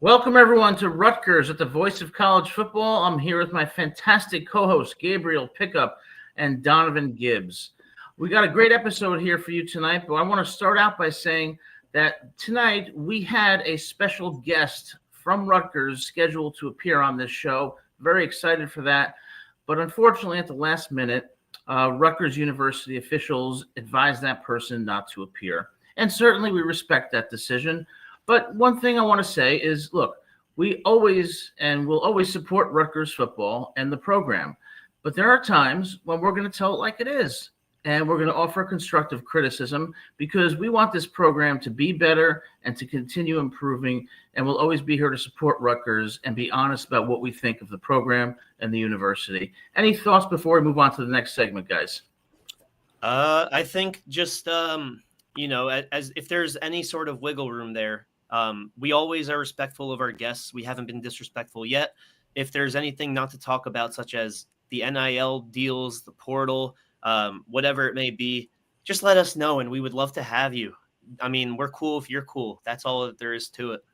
Welcome, everyone, to Rutgers at the Voice of College Football. I'm here with my fantastic co-hosts, Gabriel Pickup and Donovan Gibbs. We got a great episode here for you tonight, but I want to start out by saying that tonight we had a special guest from Rutgers scheduled to appear on this show. Very excited for that. But unfortunately, at the last minute, Rutgers University officials advised that person not to appear. And certainly we respect that decision. But one thing I want to say is, look, we always and will always support Rutgers football and the program. But there are times when we're going to tell it like it is. And we're going to offer constructive criticism because we want this program to be better and to continue improving. And we'll always be here to support Rutgers and be honest about what we think of the program and the university. Any thoughts before we move on to the next segment, guys? I think just, as if there's any sort of wiggle room there, we always are respectful of our guests. We haven't been disrespectful yet. If there's anything not to talk about, such as the NIL deals, the portal, whatever it may be, just let us know, and we would love to have you. I mean, we're cool if you're cool. That's all that there is to it.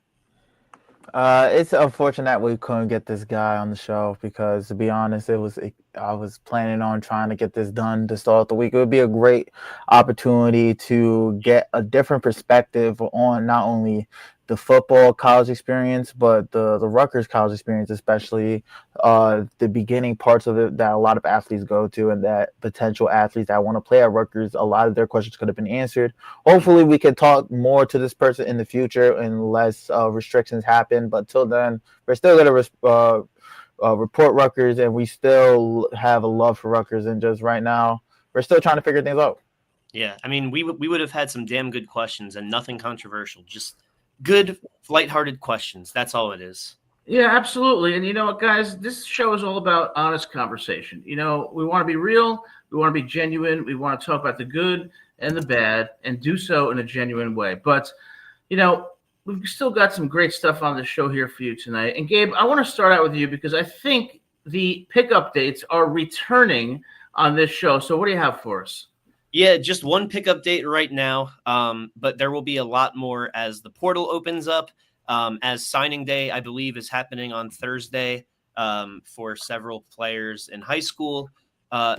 It's unfortunate we couldn't get this guy on the show because, to be honest, I was planning on trying to get this done to start the week. It would be a great opportunity to get a different perspective on not only the football college experience, but the Rutgers college experience, especially the beginning parts of it that a lot of athletes go to, and that potential athletes that want to play at Rutgers, a lot of their questions could have been answered. Hopefully we can talk more to this person in the future unless restrictions happen. But till then, we're still going to report Rutgers, and we still have a love for Rutgers. And just right now, we're still trying to figure things out. Yeah, I mean, we would have had some damn good questions and nothing controversial. Just good, lighthearted questions. That's all it is. Yeah, absolutely. And you know what, guys? This show is all about honest conversation. You know, we want to be real. We want to be genuine. We want to talk about the good and the bad and do so in a genuine way. But, you know, we've still got some great stuff on the show here for you tonight. And, Gabe, I want to start out with you because I think the pick updates are returning on this show. So what do you have for us? Yeah, just one pick update right now, but there will be a lot more as the portal opens up, as signing day, I believe, is happening on Thursday for several players in high school,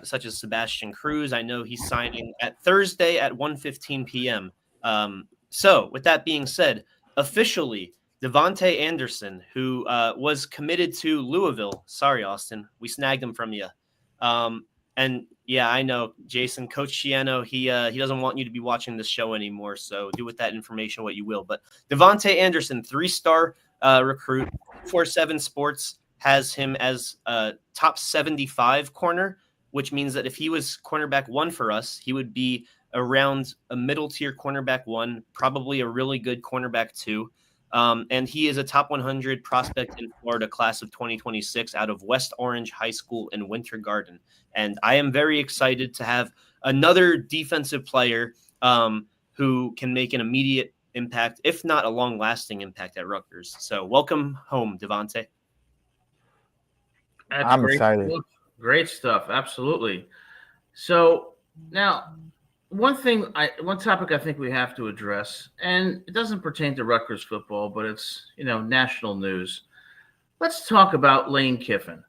such as Sebastian Cruz. I know he's signing at Thursday at 1:15 p.m. So with that being said, officially, Devontae Anderson, who was committed to Louisville. Sorry, Austin, we snagged him from you. And yeah, I know, Jason, Coach Shiano, he doesn't want you to be watching this show anymore, so do with that information what you will. But Devontae Anderson, 3-star recruit, 247 Sports has him as a top 75 corner, which means that if he was cornerback 1 for us, he would be around a middle-tier cornerback 1, probably a really good cornerback 2. And he is a top 100 prospect in Florida, class of 2026, out of West Orange High School in Winter Garden. And I am very excited to have another defensive player who can make an immediate impact, if not a long-lasting impact at Rutgers. So welcome home, Devontae. I'm excited. Great stuff. Absolutely. So now, one topic I think we have to address, and it doesn't pertain to Rutgers football, but it's, national news. Let's talk about Lane Kiffin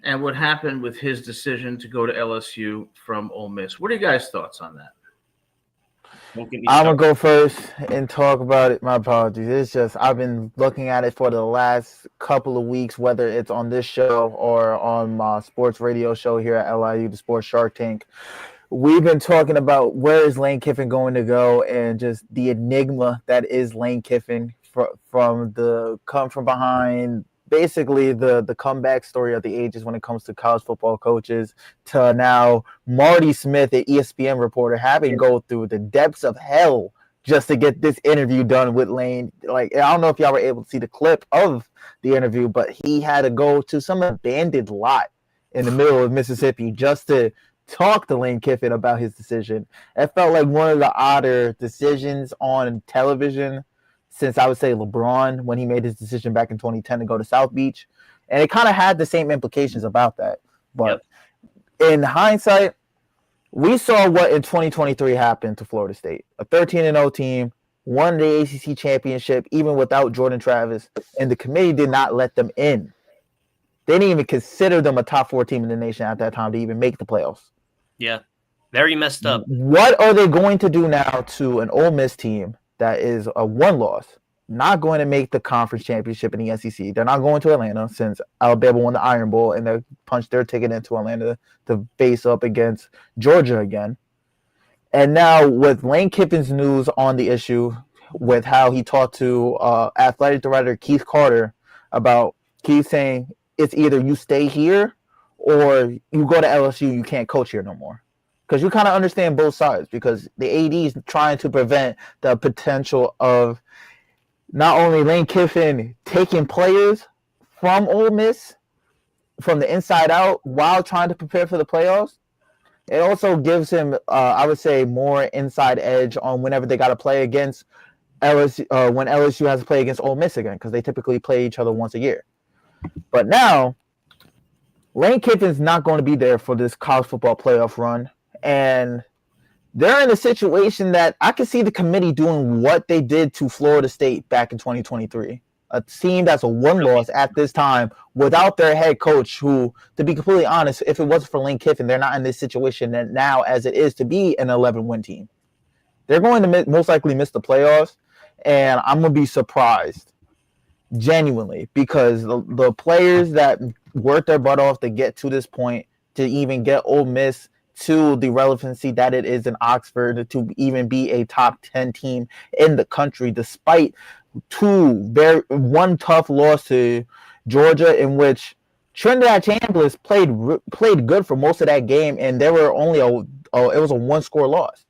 and what happened with his decision to go to LSU from Ole Miss. What are you guys' thoughts on that? I'm going to go first and talk about it. My apologies. It's just I've been looking at it for the last couple of weeks, whether it's on this show or on my sports radio show here at LIU, the Sports Shark Tank. We've been talking about where is Lane Kiffin going to go, and just the enigma that is Lane Kiffin from the come from behind, basically the comeback story of the ages when it comes to college football coaches, to now Marty Smith, an ESPN reporter, having go through the depths of hell just to get this interview done with Lane. Like, I don't know if y'all were able to see the clip of the interview, but he had to go to some abandoned lot in the middle of Mississippi just to talk to Lane Kiffin about his decision. It felt like one of the odder decisions on television since, I would say, LeBron, when he made his decision back in 2010 to go to South Beach. And it kind of had the same implications about that. But in hindsight, we saw what in 2023 happened to Florida State. A 13-0 team won the ACC championship even without Jordan Travis, and the committee did not let them in. They didn't even consider them a top 4 team in the nation at that time to even make the playoffs. Yeah, very messed up. What are they going to do now to an Ole Miss team that is a 1 loss, not going to make the conference championship in the SEC? They're not going to Atlanta since Alabama won the Iron Bowl and they punched their ticket into Atlanta to face up against Georgia again. And now with Lane Kiffin's news on the issue, with how he talked to athletic director Keith Carter about Keith saying it's either you stay here or you go to LSU, you can't coach here no more. Because you kind of understand both sides, because the AD is trying to prevent the potential of not only Lane Kiffin taking players from Ole Miss from the inside out while trying to prepare for the playoffs. It also gives him, I would say, more inside edge on whenever they got to play against LSU, when LSU has to play against Ole Miss again, because they typically play each other once a year. But now, Lane Kiffin's not going to be there for this college football playoff run. And they're in a situation that I can see the committee doing what they did to Florida State back in 2023. A team that's a 1 loss at this time without their head coach, who, to be completely honest, if it wasn't for Lane Kiffin, they're not in this situation now as it is to be an 11-win team. They're going to most likely miss the playoffs, and I'm going to be surprised, genuinely, because the players that worked their butt off to get to this point, to even get Ole Miss to the relevancy that it is in Oxford, to even be a top 10 team in the country, despite one tough loss to Georgia, in which Trinidad Chambliss played good for most of that game, and there were only it was a 1-score loss.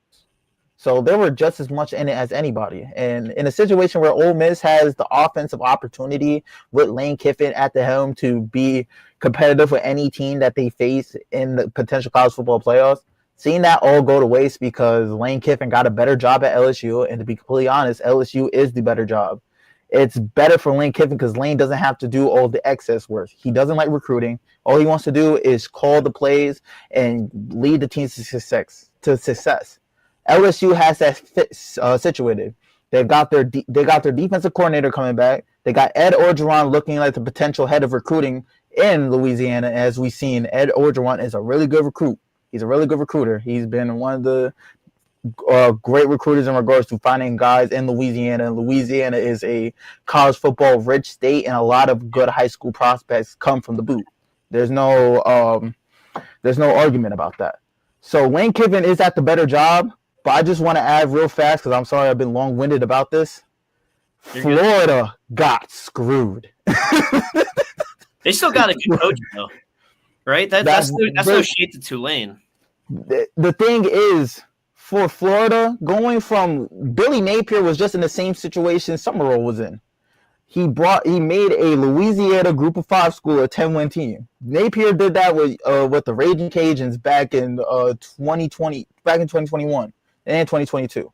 So they were just as much in it as anybody. And in a situation where Ole Miss has the offensive opportunity with Lane Kiffin at the helm to be competitive with any team that they face in the potential college football playoffs, seeing that all go to waste because Lane Kiffin got a better job at LSU, and to be completely honest, LSU is the better job. It's better for Lane Kiffin because Lane doesn't have to do all the excess work. He doesn't like recruiting. All he wants to do is call the plays and lead the team to success. LSU has that situated. They got their defensive coordinator coming back. They got Ed Orgeron looking like the potential head of recruiting in Louisiana. As we've seen, Ed Orgeron is a really good recruit. He's a really good recruiter. He's been one of the great recruiters in regards to finding guys in Louisiana. Louisiana is a college football rich state, and a lot of good high school prospects come from the boot. There's no argument about that. So Lane Kiffin is at the better job. But I just want to add real fast, because I'm sorry I've been long-winded about this. Florida got screwed. They still got a good coach, though, right? That's no shade to Tulane. The thing is, for Florida, going from Billy Napier was just in the same situation Summerall was in. He made a Louisiana Group of 5 school a 10-win team. Napier did that with the Raging Cajuns back in 2021. And 2022.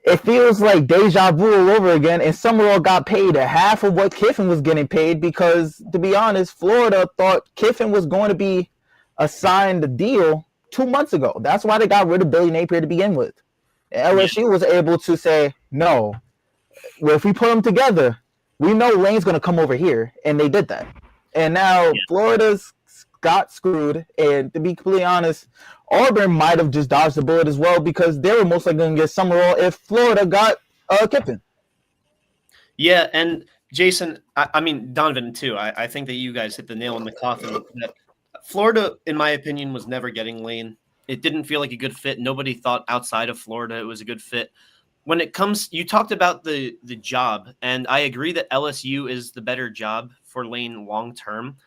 It feels like deja vu all over again, and Summerall got paid half of what Kiffin was getting paid because, to be honest, Florida thought Kiffin was going to be assigned the deal 2 months ago. That's why they got rid of Billy Napier to begin with. And LSU was able to say, no, well, if we put them together, we know Lane's going to come over here, and they did that. And now Florida's got screwed, and to be completely honest, Auburn might have just dodged the bullet as well, because they were most likely going to get Summerall if Florida got Kiffin. Yeah, and Jason, I mean, Donovan, too. I think that you guys hit the nail in the coffin. That Florida, in my opinion, was never getting Lane. It didn't feel like a good fit. Nobody thought outside of Florida it was a good fit. When it comes, you talked about the job, and I agree that LSU is the better job for Lane long term,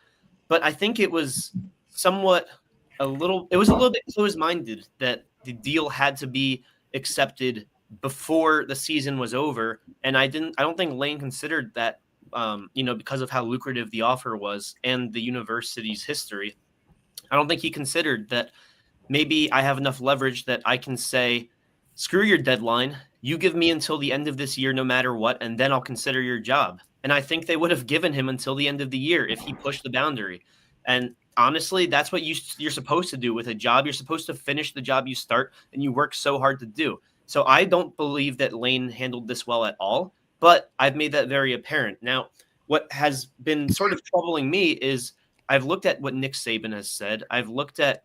but I think it was a little bit closed-minded that the deal had to be accepted before the season was over, and I don't think Lane considered that, because of how lucrative the offer was and the university's history. I don't think he considered that maybe I have enough leverage that I can say, screw your deadline, you give me until the end of this year no matter what, and then I'll consider your job. And I think they would have given him until the end of the year if he pushed the boundary. And honestly, that's what you're supposed to do with a job. You're supposed to finish the job you start, and you work so hard to do. So I don't believe that Lane handled this well at all, but I've made that very apparent. Now, what has been sort of troubling me is I've looked at what Nick Saban has said. I've looked at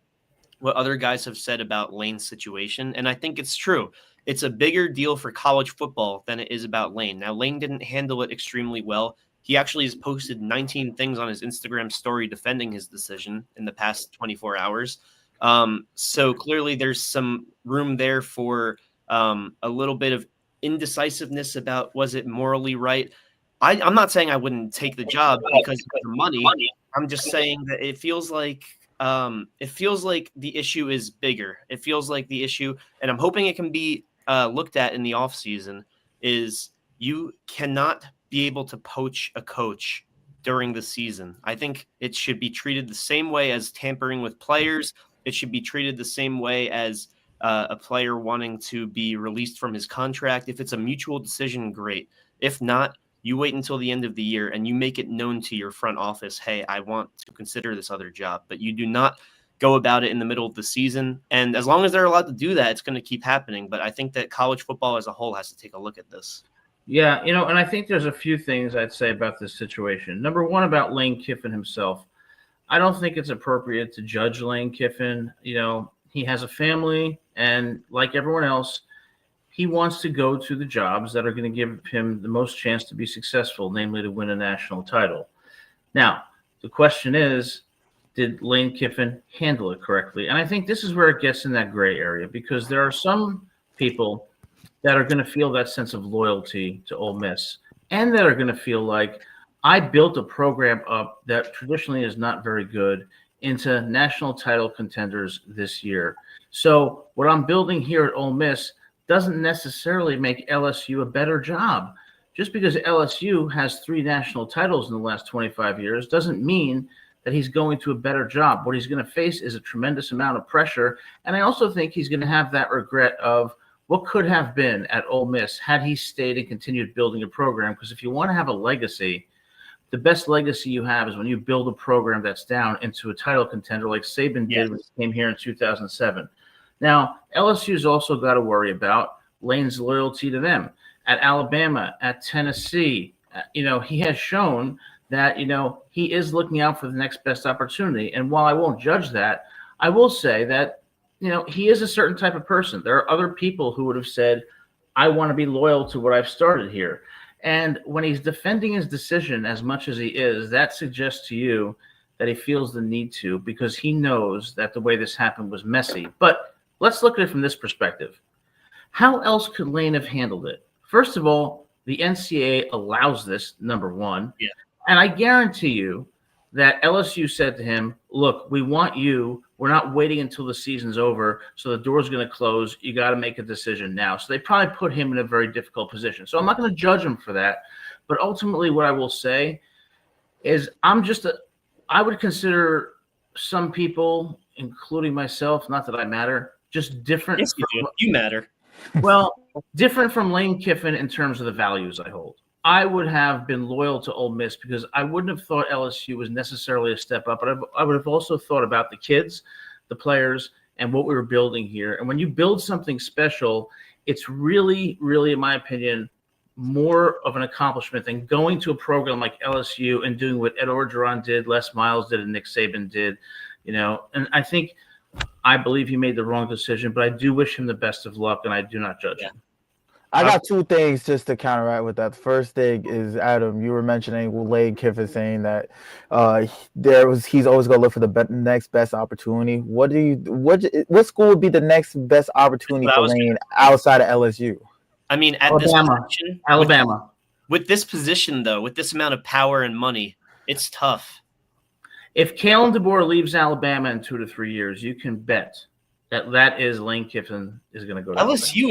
what other guys have said about Lane's situation, and I think it's true. It's a bigger deal for college football than it is about Lane. Now, Lane didn't handle it extremely well. He actually has posted 19 things on his Instagram story defending his decision in the past 24 hours. So clearly there's some room there for a little bit of indecisiveness about was it morally right. I'm not saying I wouldn't take the job because of the money. I'm just saying that it feels like the issue is bigger. It feels like the issue, and I'm hoping it can be looked at in the offseason, is you cannot be able to poach a coach during the season. I think it should be treated the same way as tampering with players. It should be treated the same way as a player wanting to be released from his contract. If it's a mutual decision, great. If not, you wait until the end of the year and you make it known to your front office, hey, I want to consider this other job. But you do not go about it in the middle of the season. And as long as they're allowed to do that, it's going to keep happening. But I think that college football as a whole has to take a look at this. Yeah, and I think there's a few things I'd say about this situation. Number one, about Lane Kiffin himself. I don't think it's appropriate to judge Lane Kiffin. He has a family, and like everyone else, he wants to go to the jobs that are going to give him the most chance to be successful, namely to win a national title. Now, the question is, did Lane Kiffin handle it correctly? And I think this is where it gets in that gray area, because there are some people that are going to feel that sense of loyalty to Ole Miss, and that are going to feel like, I built a program up that traditionally is not very good into national title contenders this year. So what I'm building here at Ole Miss doesn't necessarily make LSU a better job. Just because LSU has 3 national titles in the last 25 years doesn't mean that he's going to a better job. What he's going to face is a tremendous amount of pressure. And I also think he's going to have that regret of what could have been at Ole Miss had he stayed and continued building a program. Because if you want to have a legacy, the best legacy you have is when you build a program that's down into a title contender like Saban did when he came here in 2007. Now, LSU's also got to worry about Lane's loyalty to them. At Alabama, at Tennessee, he has shown that, he is looking out for the next best opportunity. And while I won't judge that, I will say that, he is a certain type of person. There are other people who would have said, I want to be loyal to what I've started here. And when he's defending his decision as much as he is, that suggests to you that he feels the need to, because he knows that the way this happened was messy. But let's look at it from this perspective. How else could Lane have handled it? First of all, the NCAA allows this, number one. Yeah. And I guarantee you that LSU said to him, look, we want you. We're not waiting until the season's over, so the door's going to close. You got to make a decision now. So they probably put him in a very difficult position. So I'm not going to judge him for that. But ultimately what I will say is I would consider some people, including myself, not that I matter, just different. Yes, you do. You matter. Well, different from Lane Kiffin in terms of the values I hold. I would have been loyal to Ole Miss because I wouldn't have thought LSU was necessarily a step up, but I would have also thought about the kids, the players, and what we were building here. And when you build something special, it's really, really, in my opinion, more of an accomplishment than going to a program like LSU and doing what Ed Orgeron did, Les Miles did, and Nick Saban did. And I believe he made the wrong decision, but I do wish him the best of luck, and I do not judge him. I got 2 things just to counteract with that. The first thing is, Adam, you were mentioning Lane Kiffin saying that he's always going to look for the next best opportunity. What school would be the next best opportunity for Lane outside of LSU? I mean, at Alabama. this position, Alabama. With this position, though, with this amount of power and money, it's tough. If Kalen DeBoer leaves Alabama in 2 to 3 years, you can bet that is Lane Kiffin is going to go to LSU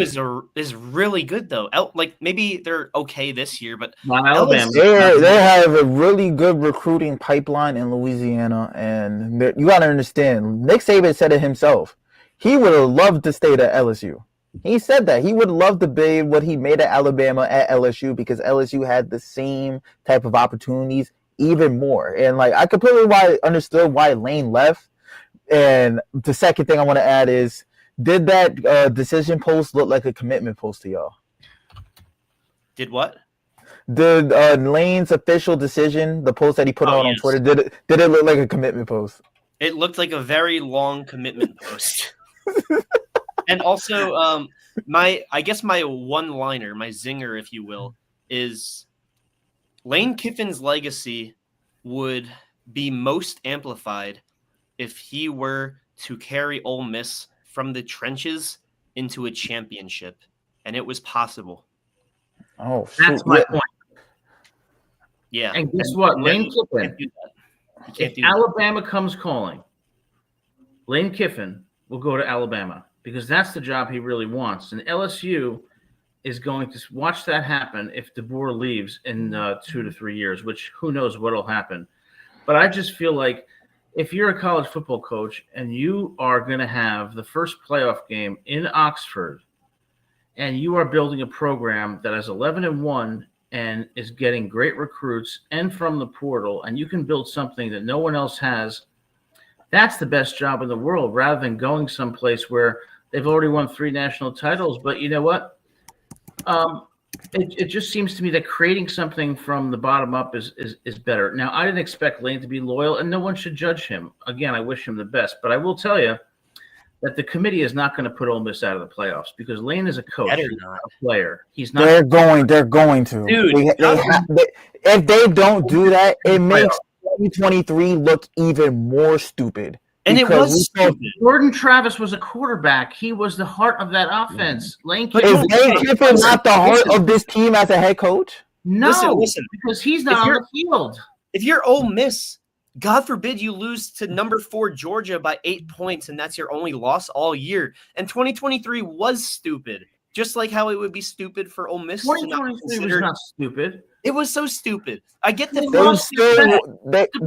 is really good, though. Maybe they're okay this year, but not Alabama. They have a really good recruiting pipeline in Louisiana, and you got to understand, Nick Saban said it himself. He would have loved to stay at LSU. He said that he would love to be what he made at Alabama at LSU because LSU had the same type of opportunities, even more. And I completely understood why Lane left. And the second thing I want to add is Did that decision post look like a commitment post to y'all? Did what? The Lane's official decision, the post that he put out on Twitter, did it look like a commitment post? It looked like a very long commitment post. And also, my one-liner, my zinger, if you will, is Lane Kiffin's legacy would be most amplified if he were to carry Ole Miss from the trenches into a championship, and it was possible. Oh, that's my point. Yeah. And guess what? Lane Kiffin, if Alabama comes calling, Lane Kiffin will go to Alabama because that's the job he really wants. And LSU is going to watch that happen if DeBoer leaves in 2 to 3 years, which who knows what will happen. But I just feel like if you're a college football coach and you are going to have the first playoff game in Oxford and you are building a program that is 11-1 and is getting great recruits and from the portal, and you can build something that no one else has, that's the best job in the world rather than going someplace where they've already won 3 national titles. But you know what? It just seems to me that creating something from the bottom up is better. Now, I didn't expect Lane to be loyal, and no one should judge him. Again, I wish him the best. But I will tell you that the committee is not going to put Ole Miss out of the playoffs because Lane is a coach, he's not a player. He's not. They're going to. Dude, if they don't do that, it makes 2023 look even more stupid. And it was stupid. Jordan Travis was a quarterback. He was the heart of that offense. Lane Kiffin not the heart of this team as a head coach? No, listen, because he's not on the field. If you're Ole Miss, God forbid you lose to number 4 Georgia by 8 points, and that's your only loss all year. And 2023 was stupid, just like how it would be stupid for Ole Miss. 2023 was not stupid. It was so stupid. I get the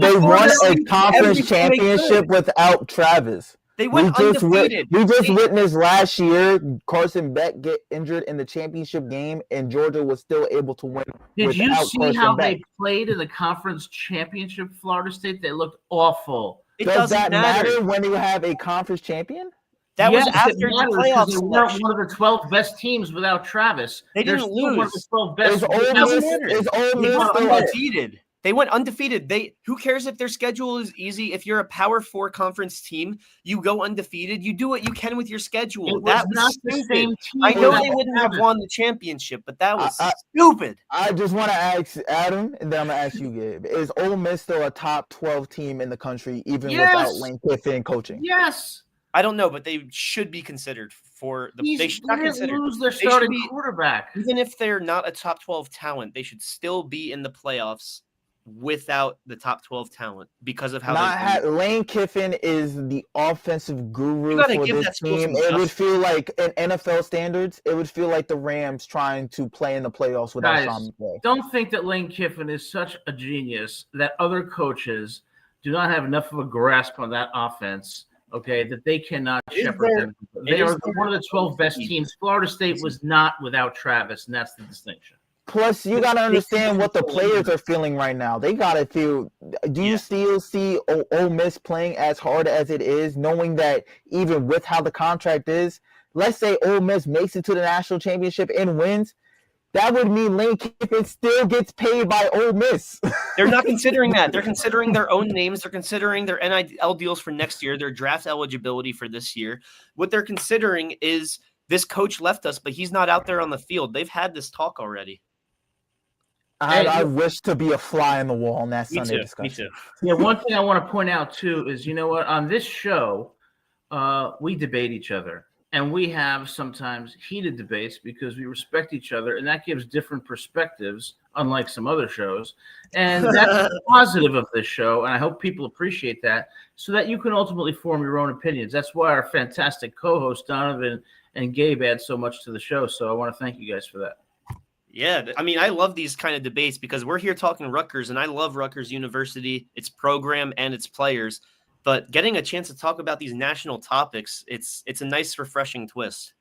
they won a conference championship without Travis. They went undefeated. We just witnessed last year Carson Beck get injured in the championship game, and Georgia was still able to win. Did you see how they played in the conference championship? Florida State, they looked awful. Does that matter when you have a conference champion? That was after the playoffs. They weren't one of the 12 best teams without Travis. They didn't lose. One of the 12 best. Is Ole Miss undefeated? They went undefeated. Who cares if their schedule is easy? If you're a Power 4 conference team, you go undefeated. You do what you can with your schedule. That was not the same team. I know they wouldn't have won the championship, but that was stupid. I just want to ask Adam, and then I'm going to ask you, Gabe. Is Ole Miss still a top 12 team in the country, even without Lane Kiffin coaching? Yes. I don't know, but they should be considered for the. They should not consider lose their starting quarterback. Even if they're not a top 12 talent, they should still be in the playoffs without the top 12 talent because of how Lane Kiffin is the offensive guru for this team. It would feel like in NFL standards, it would feel like the Rams trying to play in the playoffs without Sean McVay. Don't think that Lane Kiffin is such a genius that other coaches do not have enough of a grasp on that offense. Okay, that they cannot shepherd them. They are one of the 12 best teams. Florida State was not without Travis, and that's the distinction. Plus, you got to understand what the players are feeling right now. They got to feel – do you still see Ole Miss playing as hard as it is, knowing that even with how the contract is, let's say Ole Miss makes it to the national championship and wins, that would mean Lane Kiffin still gets paid by Ole Miss. They're not considering that. They're considering their own names. They're considering their NIL deals for next year, their draft eligibility for this year. What they're considering is this coach left us, but he's not out there on the field. They've had this talk already. I wish to be a fly in the wall on that Sunday discussion. Me too. Yeah, one thing I want to point out, too, is, you know what? On this show, we debate each other. And we have sometimes heated debates because we respect each other, and that gives different perspectives, unlike some other shows. And that's positive of this show, and I hope people appreciate that so that you can ultimately form your own opinions. That's why our fantastic co-hosts, Donovan and Gabe, add so much to the show. So I want to thank you guys for that. Yeah, I mean, I love these kind of debates because we're here talking Rutgers, and I love Rutgers University, its program, and its players. But getting a chance to talk about these national topics, it's a nice, refreshing twist.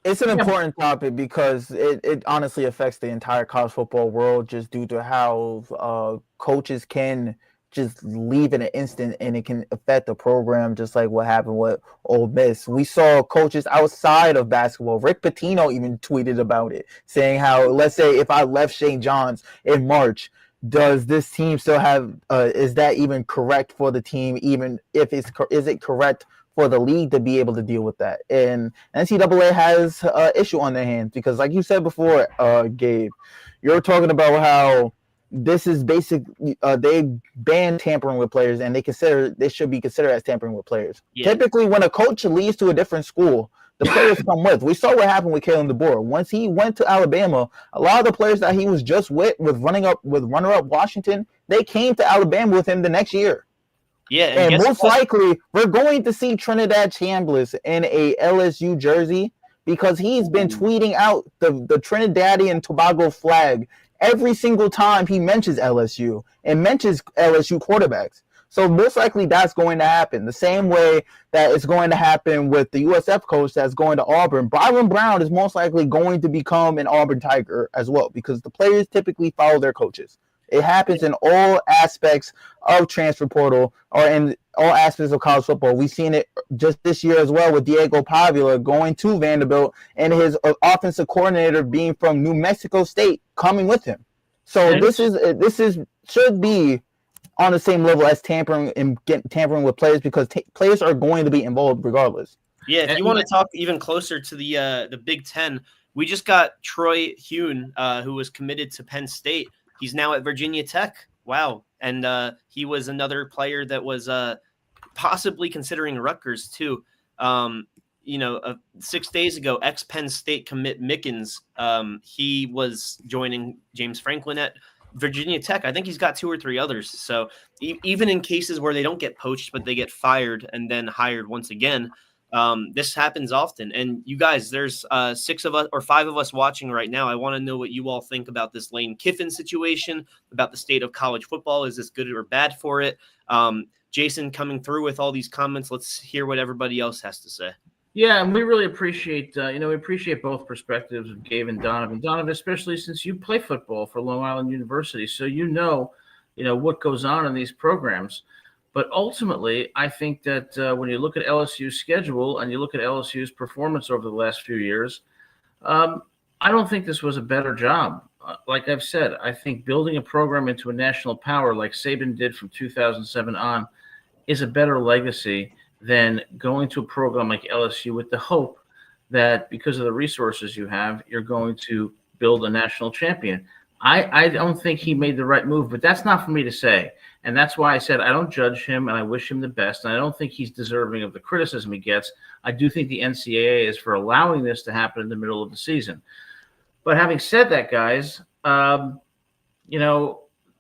It's an important topic because it honestly affects the entire college football world just due to how coaches can just leave in an instant, and it can affect the program, just like what happened with Ole Miss. We saw coaches outside of basketball. Rick Pitino even tweeted about it, saying how, let's say if I left St. John's in March, does this team still have, is that even correct for the team? Even if is it correct for the league to be able to deal with that? And NCAA has an issue on their hands because, like you said before, Gabe, you're talking about how this is basically they ban tampering with players, and they should be considered as tampering with players. Yeah. Typically, when a coach leaves to a different school, the players come with. We saw what happened with Kalen DeBoer. Once he went to Alabama, a lot of the players that he was just with runner-up Washington, they came to Alabama with him the next year. Yeah, and most likely we're going to see Trinidad Chambliss in a LSU jersey because he's been tweeting out the Trinidadian and Tobago flag every single time he mentions LSU and mentions LSU quarterbacks. So most likely that's going to happen. The same way that it's going to happen with the USF coach that's going to Auburn. Byron Brown is most likely going to become an Auburn Tiger as well because the players typically follow their coaches. It happens in all aspects of transfer portal or in all aspects of college football. We've seen it just this year as well with Diego Pavila going to Vanderbilt and his offensive coordinator being from New Mexico State coming with him. So this should be on the same level as tampering with players because players are going to be involved regardless. Yeah, if you want to talk even closer to the Big Ten, we just got Troy Hune, who was committed to Penn State. He's now at Virginia Tech. Wow. And he was another player that was possibly considering Rutgers too. 6 days ago, ex-Penn State commit Mickens, he was joining James Franklin at Virginia Tech. I think he's got 2 or 3 others. So even in cases where they don't get poached, but they get fired and then hired once again, this happens often. And you guys, there's 6 of us or 5 of us watching right now. I want to know what you all think about this Lane Kiffin situation, about the state of college football. Is this good or bad for it? Jason coming through with all these comments. Let's hear what everybody else has to say. Yeah, and we really appreciate, we appreciate both perspectives of Gabe and Donovan. Donovan, especially since you play football for Long Island University, so you know what goes on in these programs. But ultimately, I think that when you look at LSU's schedule and you look at LSU's performance over the last few years, I don't think this was a better job. Like I've said, I think building a program into a national power like Saban did from 2007 on is a better legacy than going to a program like LSU with the hope that because of the resources you have, you're going to build a national champion. I don't think he made the right move, but that's not for me to say. And that's why I said I don't judge him and I wish him the best. And I don't think he's deserving of the criticism he gets. I do think the NCAA is for allowing this to happen in the middle of the season. But having said that, guys, the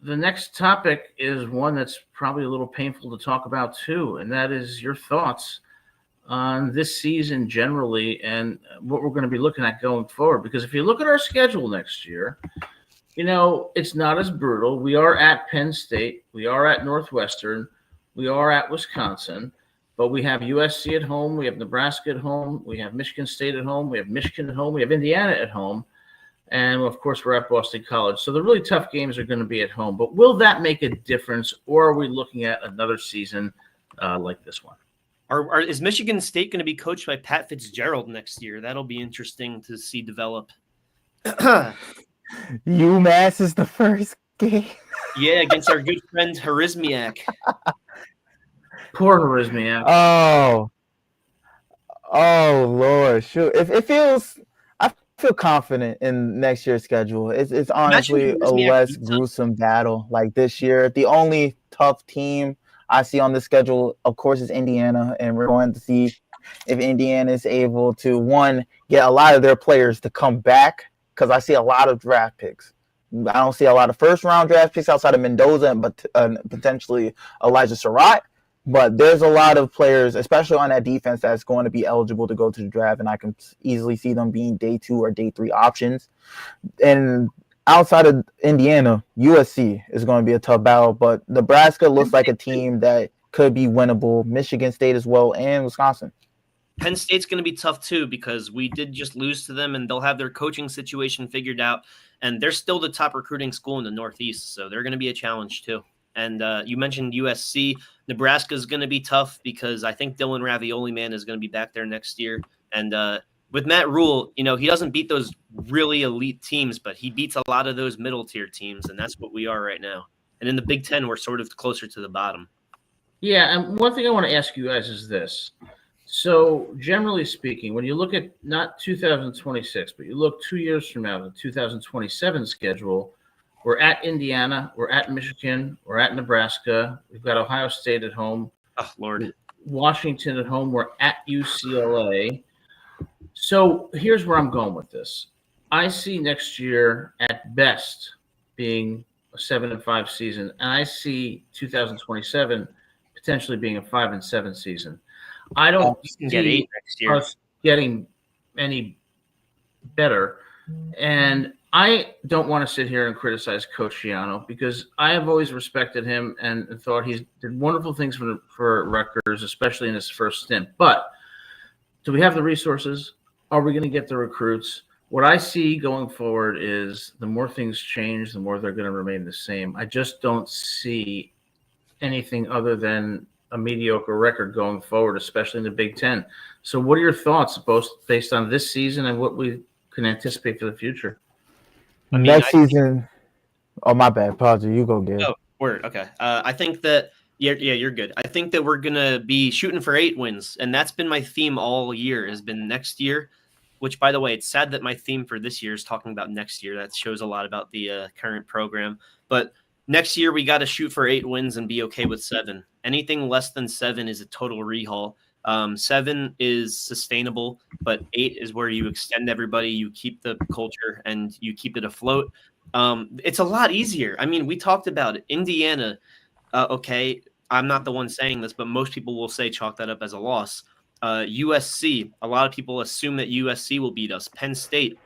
next topic is one that's probably a little painful to talk about too, and that is your thoughts on this season generally and what we're going to be looking at going forward. Because if you look at our schedule next year, it's not as brutal. We are at Penn State. We are at Northwestern. We are at Wisconsin. But we have USC at home. We have Nebraska at home. We have Michigan State at home. We have Michigan at home. We have Indiana at home. And, of course, we're at Boston College. So the really tough games are going to be at home. But will that make a difference, or are we looking at another season like this one? Is Michigan State going to be coached by Pat Fitzgerald next year? That'll be interesting to see develop. UMass is the first game. Yeah, against our good friend Harizmiak. Poor Harizmiak. Oh, Lord. Shoot. I feel confident in next year's schedule. It's honestly a less gruesome battle like this year. The only tough team I see on the schedule, of course, is Indiana, and we're going to see if Indiana is able to, one, get a lot of their players to come back, because I see a lot of draft picks. I don't see a lot of first-round draft picks outside of Mendoza and potentially Elijah Surratt. But there's a lot of players, especially on that defense, that's going to be eligible to go to the draft, and I can easily see them being day 2 or day 3 options. And outside of Indiana, USC is going to be a tough battle, but Nebraska looks like a team that could be winnable. Michigan State as well, and Wisconsin. Penn State's going to be tough too because we did just lose to them, and they'll have their coaching situation figured out, and they're still the top recruiting school in the Northeast, so they're going to be a challenge too. And you mentioned USC. Nebraska is going to be tough because I think Dylan Ravioli man is going to be back there next year. And with Matt Rule, he doesn't beat those really elite teams, but he beats a lot of those middle tier teams, and that's what we are right now. And in the Big Ten, we're sort of closer to the bottom. Yeah, and one thing I want to ask you guys is this. So generally speaking, when you look at not 2026, but you look 2 years from now, the 2027 schedule, we're at Indiana, we're at Michigan, we're at Nebraska, we've got Ohio State at home. Oh, Lord. Washington at home, we're at UCLA. So here's where I'm going with this. I see next year at best being a 7-5 season, and I see 2027 potentially being a 5-7 season. I don't get 8 next year. Us getting any better, and I don't want to sit here and criticize Coach Schiano because I have always respected him and thought he did wonderful things for Rutgers, especially in his first stint. But do we have the resources? Are we going to get the recruits? What I see going forward is the more things change, the more they're going to remain the same. I just don't see anything other than a mediocre record going forward, especially in the Big Ten. So what are your thoughts, both based on this season and what we can anticipate for the future? Next season. Oh, my bad. Apologies. You go, Gabe. Oh, word. Okay. I think that you're good. I think that we're gonna be shooting for 8 wins, and that's been my theme all year. Has been next year. Which, by the way, it's sad that my theme for this year is talking about next year. That shows a lot about the current program. But next year, we got to shoot for 8 wins and be okay with 7. Anything less than 7 is a total rehaul. 7 is sustainable, but 8 is where you extend everybody, you keep the culture, and you keep it afloat. It's a lot easier. I mean, we talked about it. Indiana, okay, I'm not the one saying this, but most people will say chalk that up as a loss. USC, a lot of people assume that USC will beat us. Penn State,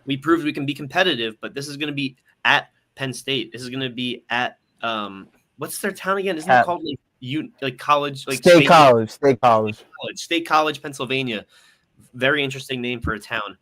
we proved we can be competitive, but this is going to be at Penn State. This is going to be at what's their town again? Isn't it called college? Like State College, Pennsylvania. Very interesting name for a town.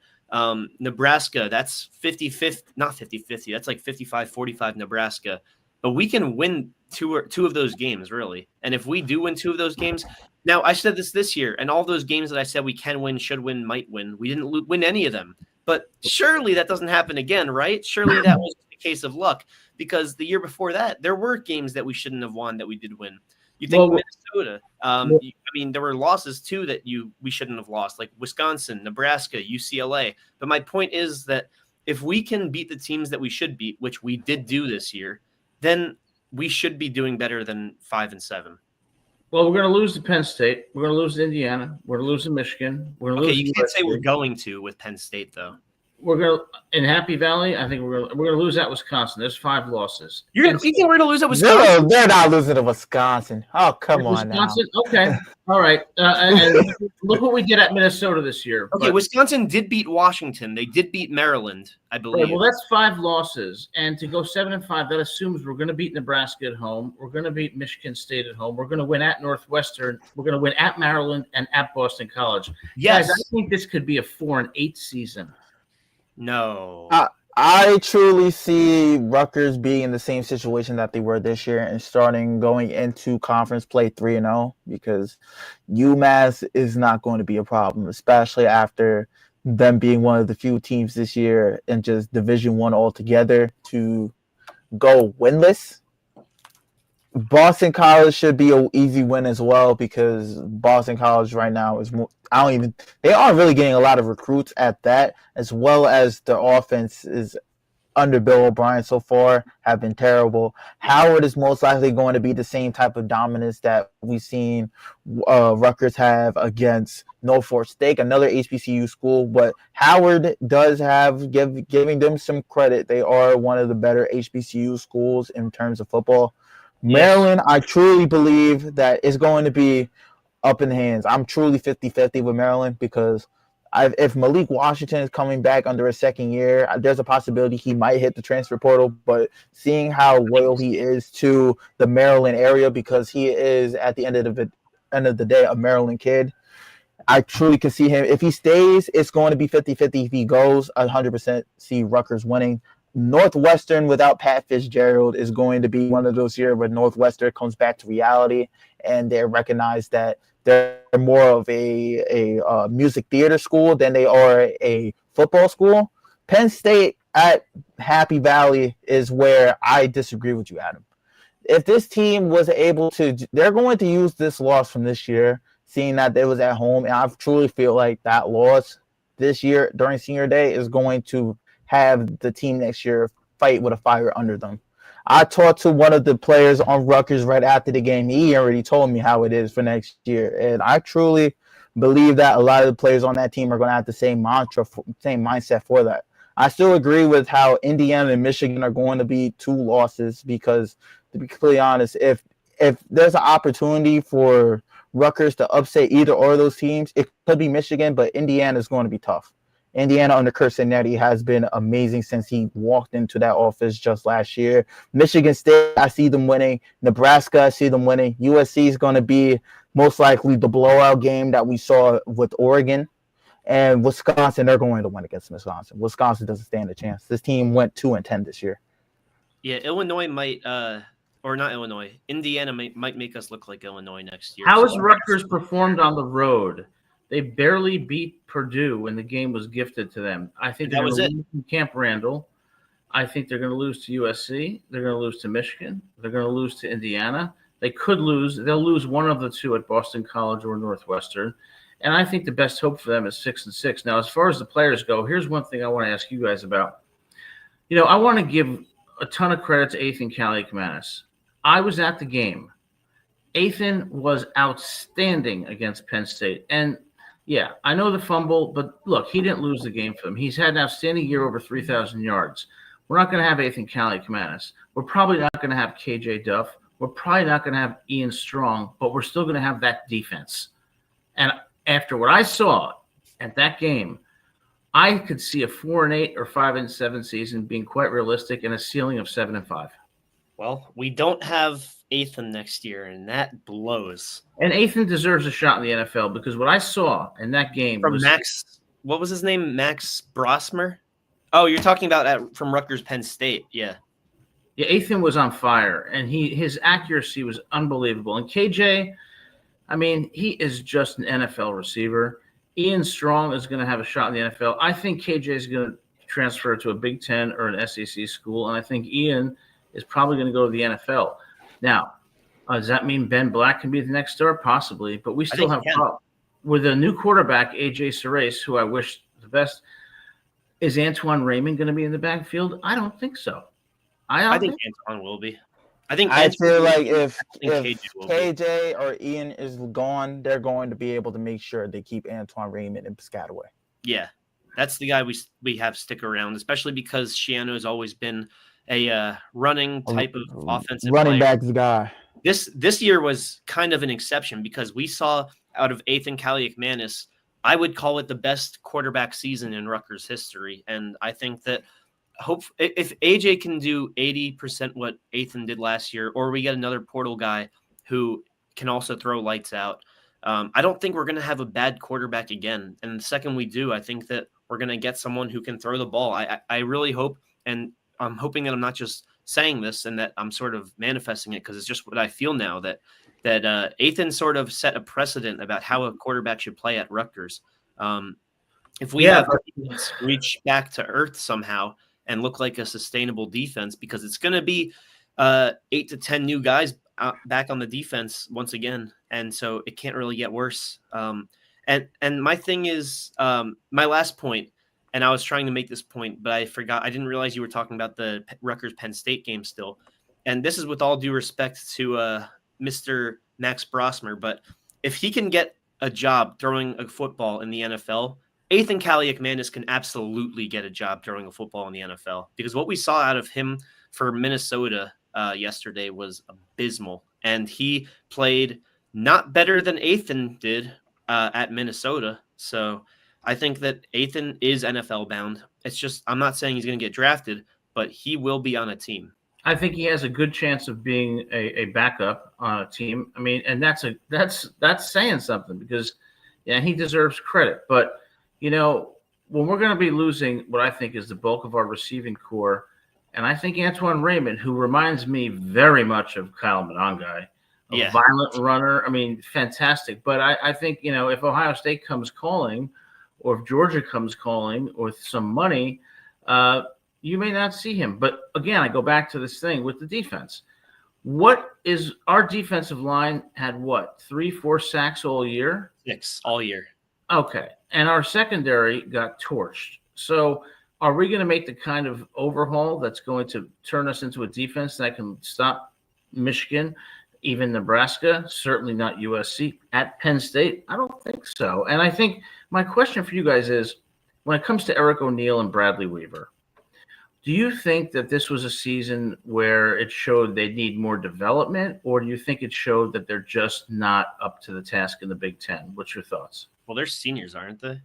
Nebraska, that's 50-50, not 50-50. That's like 55-45 Nebraska. But we can win two of those games, really. And if we do win 2 of those games, now I said this year, and all those games that I said we can win, should win, might win, we didn't win any of them. But surely that doesn't happen again, right? Surely that was a case of luck, because the year before that, there were games that we shouldn't have won that we did win. You think Minnesota? I mean, there were losses too that we shouldn't have lost, like Wisconsin, Nebraska, UCLA. But my point is that if we can beat the teams that we should beat, which we did do this year, then we should be doing better than 5-7. Well, we're going to lose to Penn State. We're going to lose to Indiana. We're going to lose to Michigan. We're going to lose. You can't say we're going to with Penn State though. We're going to in Happy Valley. I think we're going to lose at Wisconsin. There's 5 losses. You think we're going to lose at Wisconsin? No, they're not losing to Wisconsin. Oh, come on now. Okay. All right. And look what we did at Minnesota this year. Okay, Wisconsin did beat Washington. They did beat Maryland, I believe. Right, well, that's 5 losses. And to go 7-5, that assumes we're going to beat Nebraska at home. We're going to beat Michigan State at home. We're going to win at Northwestern. We're going to win at Maryland and at Boston College. Yes. Guys, I think this could be a 4-8 season. No. I truly see Rutgers being in the same situation that they were this year and going into conference play 3-0, because UMass is not going to be a problem, especially after them being one of the few teams this year in just Division I altogether to go winless. Boston College should be an easy win as well, because Boston College right now is more. They aren't really getting a lot of recruits at that, as well as the offense is under Bill O'Brien so far have been terrible. Howard is most likely going to be the same type of dominance that we've seen Rutgers have against Norfolk State, another HBCU school. But Howard does have, giving them some credit, they are one of the better HBCU schools in terms of football. Maryland, I truly believe that it's going to be up in the hands. I'm truly 50-50 with Maryland, because if Malik Washington is coming back under a second year, there's a possibility he might hit the transfer portal. But seeing how loyal he is to the Maryland area, because he is at the end of the day a Maryland kid, I truly can see him. If he stays, it's going to be 50-50. If he goes, 100% see Rutgers winning. Northwestern without Pat Fitzgerald is going to be one of those years where Northwestern comes back to reality and they recognize that they're more of a music theater school than they are a football school. Penn State at Happy Valley is where I disagree with you, Adam. If this team was able to, they're going to use this loss from this year, seeing that they was at home, and I truly feel like that loss this year during senior day is going to have the team next year fight with a fire under them. I talked to one of the players on Rutgers right after the game. He already told me how it is for next year, and I truly believe that a lot of the players on that team are going to have the same mindset for that. I still agree with how Indiana and Michigan are going to be 2 losses because, to be completely honest, if there's an opportunity for Rutgers to upset either or of those teams, it could be Michigan, but Indiana is going to be tough. Indiana under Kirsinetti has been amazing since he walked into that office just last year. Michigan State, I see them winning. Nebraska, I see them winning. USC is going to be most likely the blowout game that we saw with Oregon. And Wisconsin, they're going to win against Wisconsin. Wisconsin doesn't stand a chance. This team went 2-10 this year. Yeah, Illinois might, or not Illinois, Indiana might make us look like Illinois next year. How has Rutgers performed on the road? They barely beat Purdue when the game was gifted to them. I think they're going to lose to Camp Randall. I think they're going to lose to USC. They're going to lose to Michigan. They're going to lose to Indiana. They could lose. They'll lose one of the 2 at Boston College or Northwestern. And I think the best hope for them is 6-6. Now, as far as the players go, here's one thing I want to ask you guys about. You know, I want to give a ton of credit to Ethan Kaliakmanis. I was at the game. Ethan was outstanding against Penn State. And, yeah, I know the fumble, but look, he didn't lose the game for them. He's had an outstanding year, over 3,000 yards. We're not going to have Ethan Kaliakmanis. We're probably not going to have KJ Duff. We're probably not going to have Ian Strong, but we're still going to have that defense. And after what I saw at that game, I could see a 4-8 or 5-7 season being quite realistic and a ceiling of 7-5. Well, we don't have Ethan next year, and that blows. And Ethan deserves a shot in the NFL because what I saw in that game from was Max. What was his name? Max Brosmer? Oh, you're talking about from Rutgers, Penn State. Yeah. Yeah, Ethan was on fire, and his accuracy was unbelievable. And KJ, I mean, he is just an NFL receiver. Ian Strong is going to have a shot in the NFL. I think KJ is going to transfer to a Big Ten or an SEC school, and I think Ian is probably going to go to the NFL. Now, does that mean Ben Black can be the next star? Possibly, but we still have problems. With a new quarterback, A.J. Sarace, who I wish the best. Is Antoine Raymond going to be in the backfield? I don't think so. I think Antoine will be. I feel like if KJ or Ian is gone, they're going to be able to make sure they keep Antoine Raymond and Piscataway. Yeah, that's the guy we have stick around, especially because Shiano has always been a running type of offensive running player. backs guy. This year was kind of an exception because we saw out of Ethan Kaliakmanis, I would call it the best quarterback season in Rutgers history, and I think that if AJ can do 80% what Ethan did last year, or we get another portal guy who can also throw lights out, I don't think we're going to have a bad quarterback again. And the second we do, I think that we're going to get someone who can throw the ball. I really hope, and I'm hoping that I'm not just saying this and that I'm sort of manifesting it because it's just what I feel now, that Ethan sort of set a precedent about how a quarterback should play at Rutgers. If we have reach back to earth somehow and look like a sustainable defense, because it's going to be 8 to 10 new guys back on the defense once again. And so it can't really get worse. And my thing is my last point, and I was trying to make this point, but I forgot. I didn't realize you were talking about the Rutgers Penn State game still. And this is with all due respect to Mr. Max Brosmer, but if he can get a job throwing a football in the NFL, Ethan Kaliakmanis can absolutely get a job throwing a football in the NFL, because what we saw out of him for Minnesota yesterday was abysmal. And he played not better than Ethan did at Minnesota. So I think that Ethan is NFL bound. It's just, I'm not saying he's going to get drafted, but he will be on a team. I think he has a good chance of being a backup on a team. I mean, and that's saying something, because he deserves credit. But, when we're going to be losing what I think is the bulk of our receiving core, And I think Antoine Raymond, who reminds me very much of Kyle Monangai, a violent runner. I mean, fantastic. But I think, if Ohio State comes calling, or if Georgia comes calling with some money, you may not see him. But again, I go back to this thing with the defense. What is our defensive line had 3-4 sacks all year? 6 all year. Okay. And our secondary got torched. So are we going to make the kind of overhaul that's going to turn us into a defense that can stop Michigan, even Nebraska, certainly not USC, at Penn State? I don't think so. And I think my question for you guys is, when it comes to Eric O'Neal and Bradley Weaver, do you think that this was a season where it showed they need more development, or do you think it showed that they're just not up to the task in the Big Ten? What's your thoughts? Well, they're seniors, aren't they?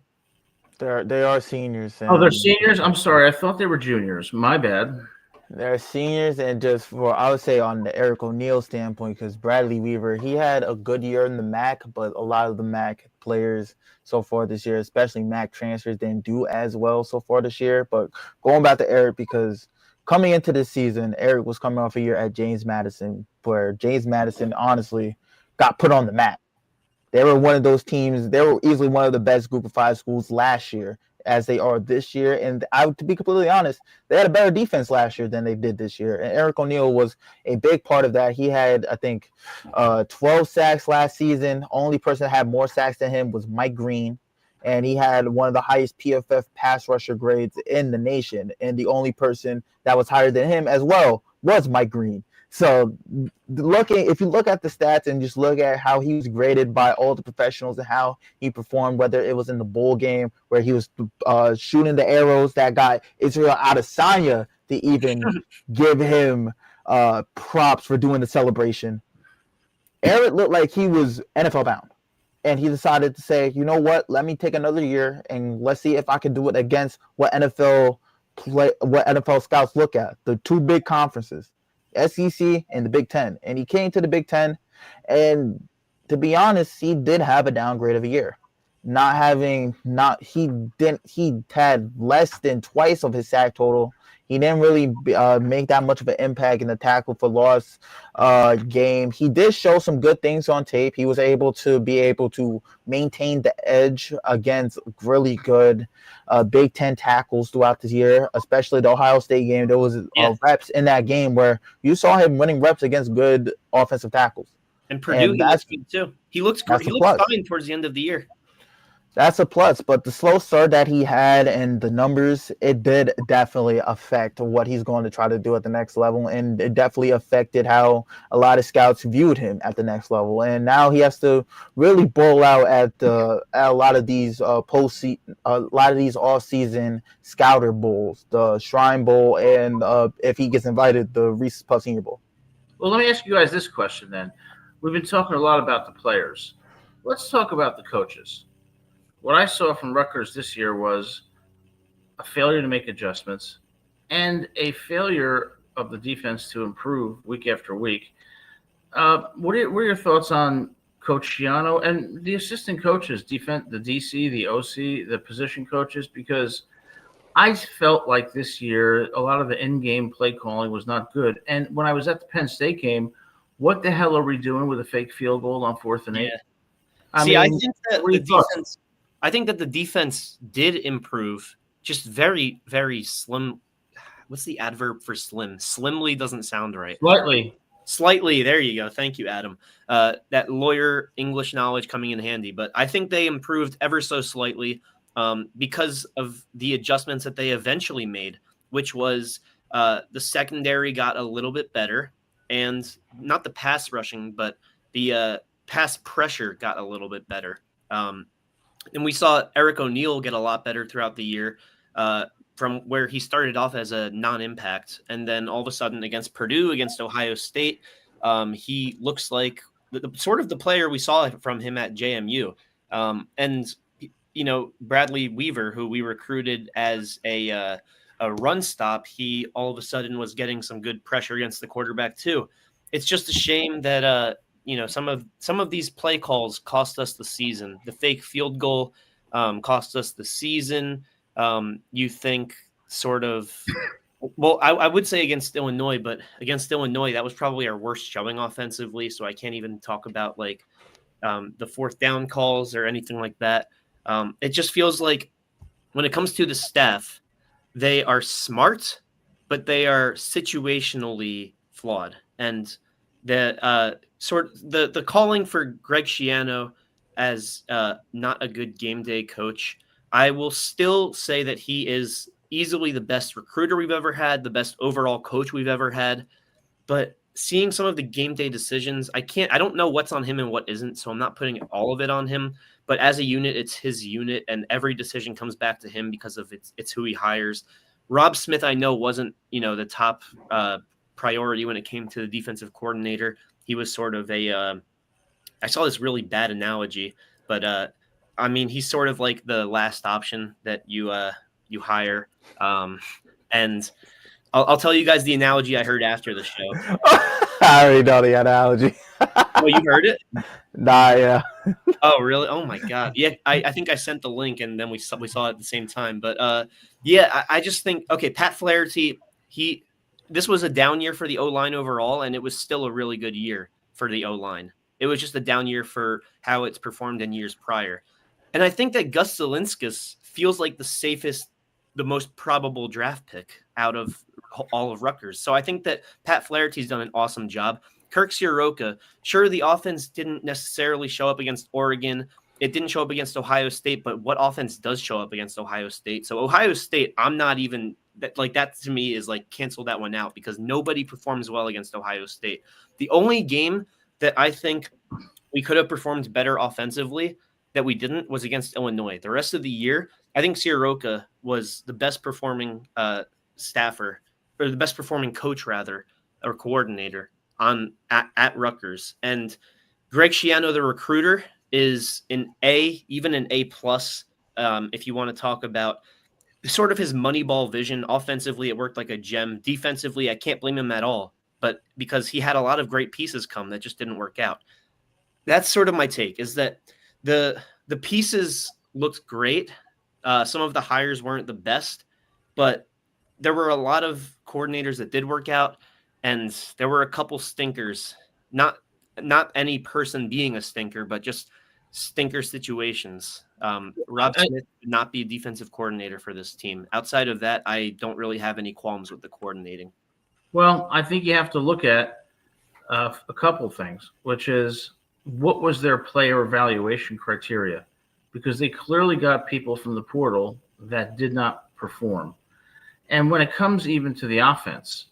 They are seniors. Oh, they're seniors? I'm sorry. I thought they were juniors. My bad. They're seniors, and I would say on the Eric O'Neal standpoint, because Bradley Weaver, he had a good year in the MAC, but a lot of the MAC players so far this year, especially MAC transfers, didn't do as well so far this year. But going back to Eric, because coming into this season, Eric was coming off a year at James Madison, where James Madison honestly got put on the map. They were one of those teams. They were easily one of the best Group of 5 schools last year, as they are this year. And to be completely honest, they had a better defense last year than they did this year. And Eric O'Neal was a big part of that. He had, I think, 12 sacks last season. Only person that had more sacks than him was Mike Green. And he had one of the highest PFF pass rusher grades in the nation. And the only person that was higher than him as well was Mike Green. So if you look at the stats and just look at how he was graded by all the professionals and how he performed, whether it was in the bowl game where he was shooting the arrows that got Israel Adesanya to even give him props for doing the celebration, Eric looked like he was NFL bound. And he decided to say, you know what, let me take another year and let's see if I can do it against what NFL scouts look at, the two big conferences, SEC and the Big Ten. And he came to the Big Ten, and to be honest, he did have a downgrade of a year. He had less than twice of his sack total. He didn't really make that much of an impact in the tackle for loss game. He did show some good things on tape. He was able to maintain the edge against really good Big Ten tackles throughout the year, especially the Ohio State game. There was reps in that game where you saw him winning reps against good offensive tackles. And Purdue, he looks good too. He looks great. He looks fine towards the end of the year. That's a plus, but the slow start that he had and the numbers, it did definitely affect what he's going to try to do at the next level, and it definitely affected how a lot of scouts viewed him at the next level. And now he has to really bowl out at a lot of these off-season scouter bowls, the Shrine Bowl, and if he gets invited, the Reese's Puffs Senior Bowl. Well, let me ask you guys this question then. We've been talking a lot about the players. Let's talk about the coaches. What I saw from Rutgers this year was a failure to make adjustments and a failure of the defense to improve week after week. What are your thoughts on Coach Schiano and the assistant coaches, the DC, the OC, the position coaches? Because I felt like this year a lot of the in-game play calling was not good. And when I was at the Penn State game, what the hell are we doing with a fake field goal on 4th and 8? I think that the defense did improve, just very, very slim. What's the adverb for slim? Slimly doesn't sound right. Slightly. There you go. Thank you, Adam. That lawyer English knowledge coming in handy. But I think they improved ever so slightly because of the adjustments that they eventually made, which was the secondary got a little bit better, and not the pass rushing, but the pass pressure got a little bit better. And we saw Eric O'Neal get a lot better throughout the year from where he started off as a non-impact. And then all of a sudden against Purdue, against Ohio State, he looks like sort of the player we saw from him at JMU. And, Bradley Weaver, who we recruited as a run stop, he all of a sudden was getting some good pressure against the quarterback too. It's just a shame that some of these play calls cost us the season. The fake field goal cost us the season. You think sort of Well, I would say against Illinois, but against Illinois, that was probably our worst showing offensively. So I can't even talk about like the fourth down calls or anything like that. It just feels like when it comes to the staff, they are smart, but they are situationally flawed. And the calling for Greg Schiano as not a good game day coach, I will still say that he is easily the best recruiter we've ever had, the best overall coach we've ever had. But seeing some of the game day decisions, I don't know what's on him and what isn't, so I'm not putting all of it on him. But as a unit, it's his unit, and every decision comes back to him because of it's who he hires. Rob Smith, I know, wasn't the top priority when it came to the defensive coordinator. He was sort of I saw this really bad analogy, but I mean, he's sort of like the last option that you hire. And I'll tell you guys the analogy I heard after the show. I already know the analogy. Oh, you heard it? Nah, yeah. Oh, really? Oh my God. Yeah, I think I sent the link and then we saw it at the same time. But yeah, I just think, okay, Pat Flaherty, this was a down year for the O-line overall, and it was still a really good year for the O-line. It was just a down year for how it's performed in years prior. And I think that Gus Zielinskis feels like the safest, the most probable draft pick out of all of Rutgers. So I think that Pat Flaherty's done an awesome job. Kirk Sieroka, sure, the offense didn't necessarily show up against Oregon. It didn't show up against Ohio State, but what offense does show up against Ohio State? So Ohio State, I'm not even that to me is like cancel that one out because nobody performs well against Ohio State. The only game that I think we could have performed better offensively that we didn't was against Illinois. The rest of the year, I think Sieroka was the best performing staffer, or the best performing coach rather, or coordinator at Rutgers. And Greg Schiano, the recruiter, is an A, even an A plus. If you want to talk about sort of his Moneyball vision, offensively it worked like a gem. Defensively, I can't blame him at all, but because he had a lot of great pieces come that just didn't work out. That's sort of my take, is that the pieces looked great. Some of the hires weren't the best, but there were a lot of coordinators that did work out, and there were a couple stinkers. Not any person being a stinker, but just stinker situations. Rob Smith would not be a defensive coordinator for this team. Outside of that, I don't really have any qualms with the coordinating. Well, I think you have to look at a couple things, which is what was their player evaluation criteria? Because they clearly got people from the portal that did not perform. And when it comes even to the offense,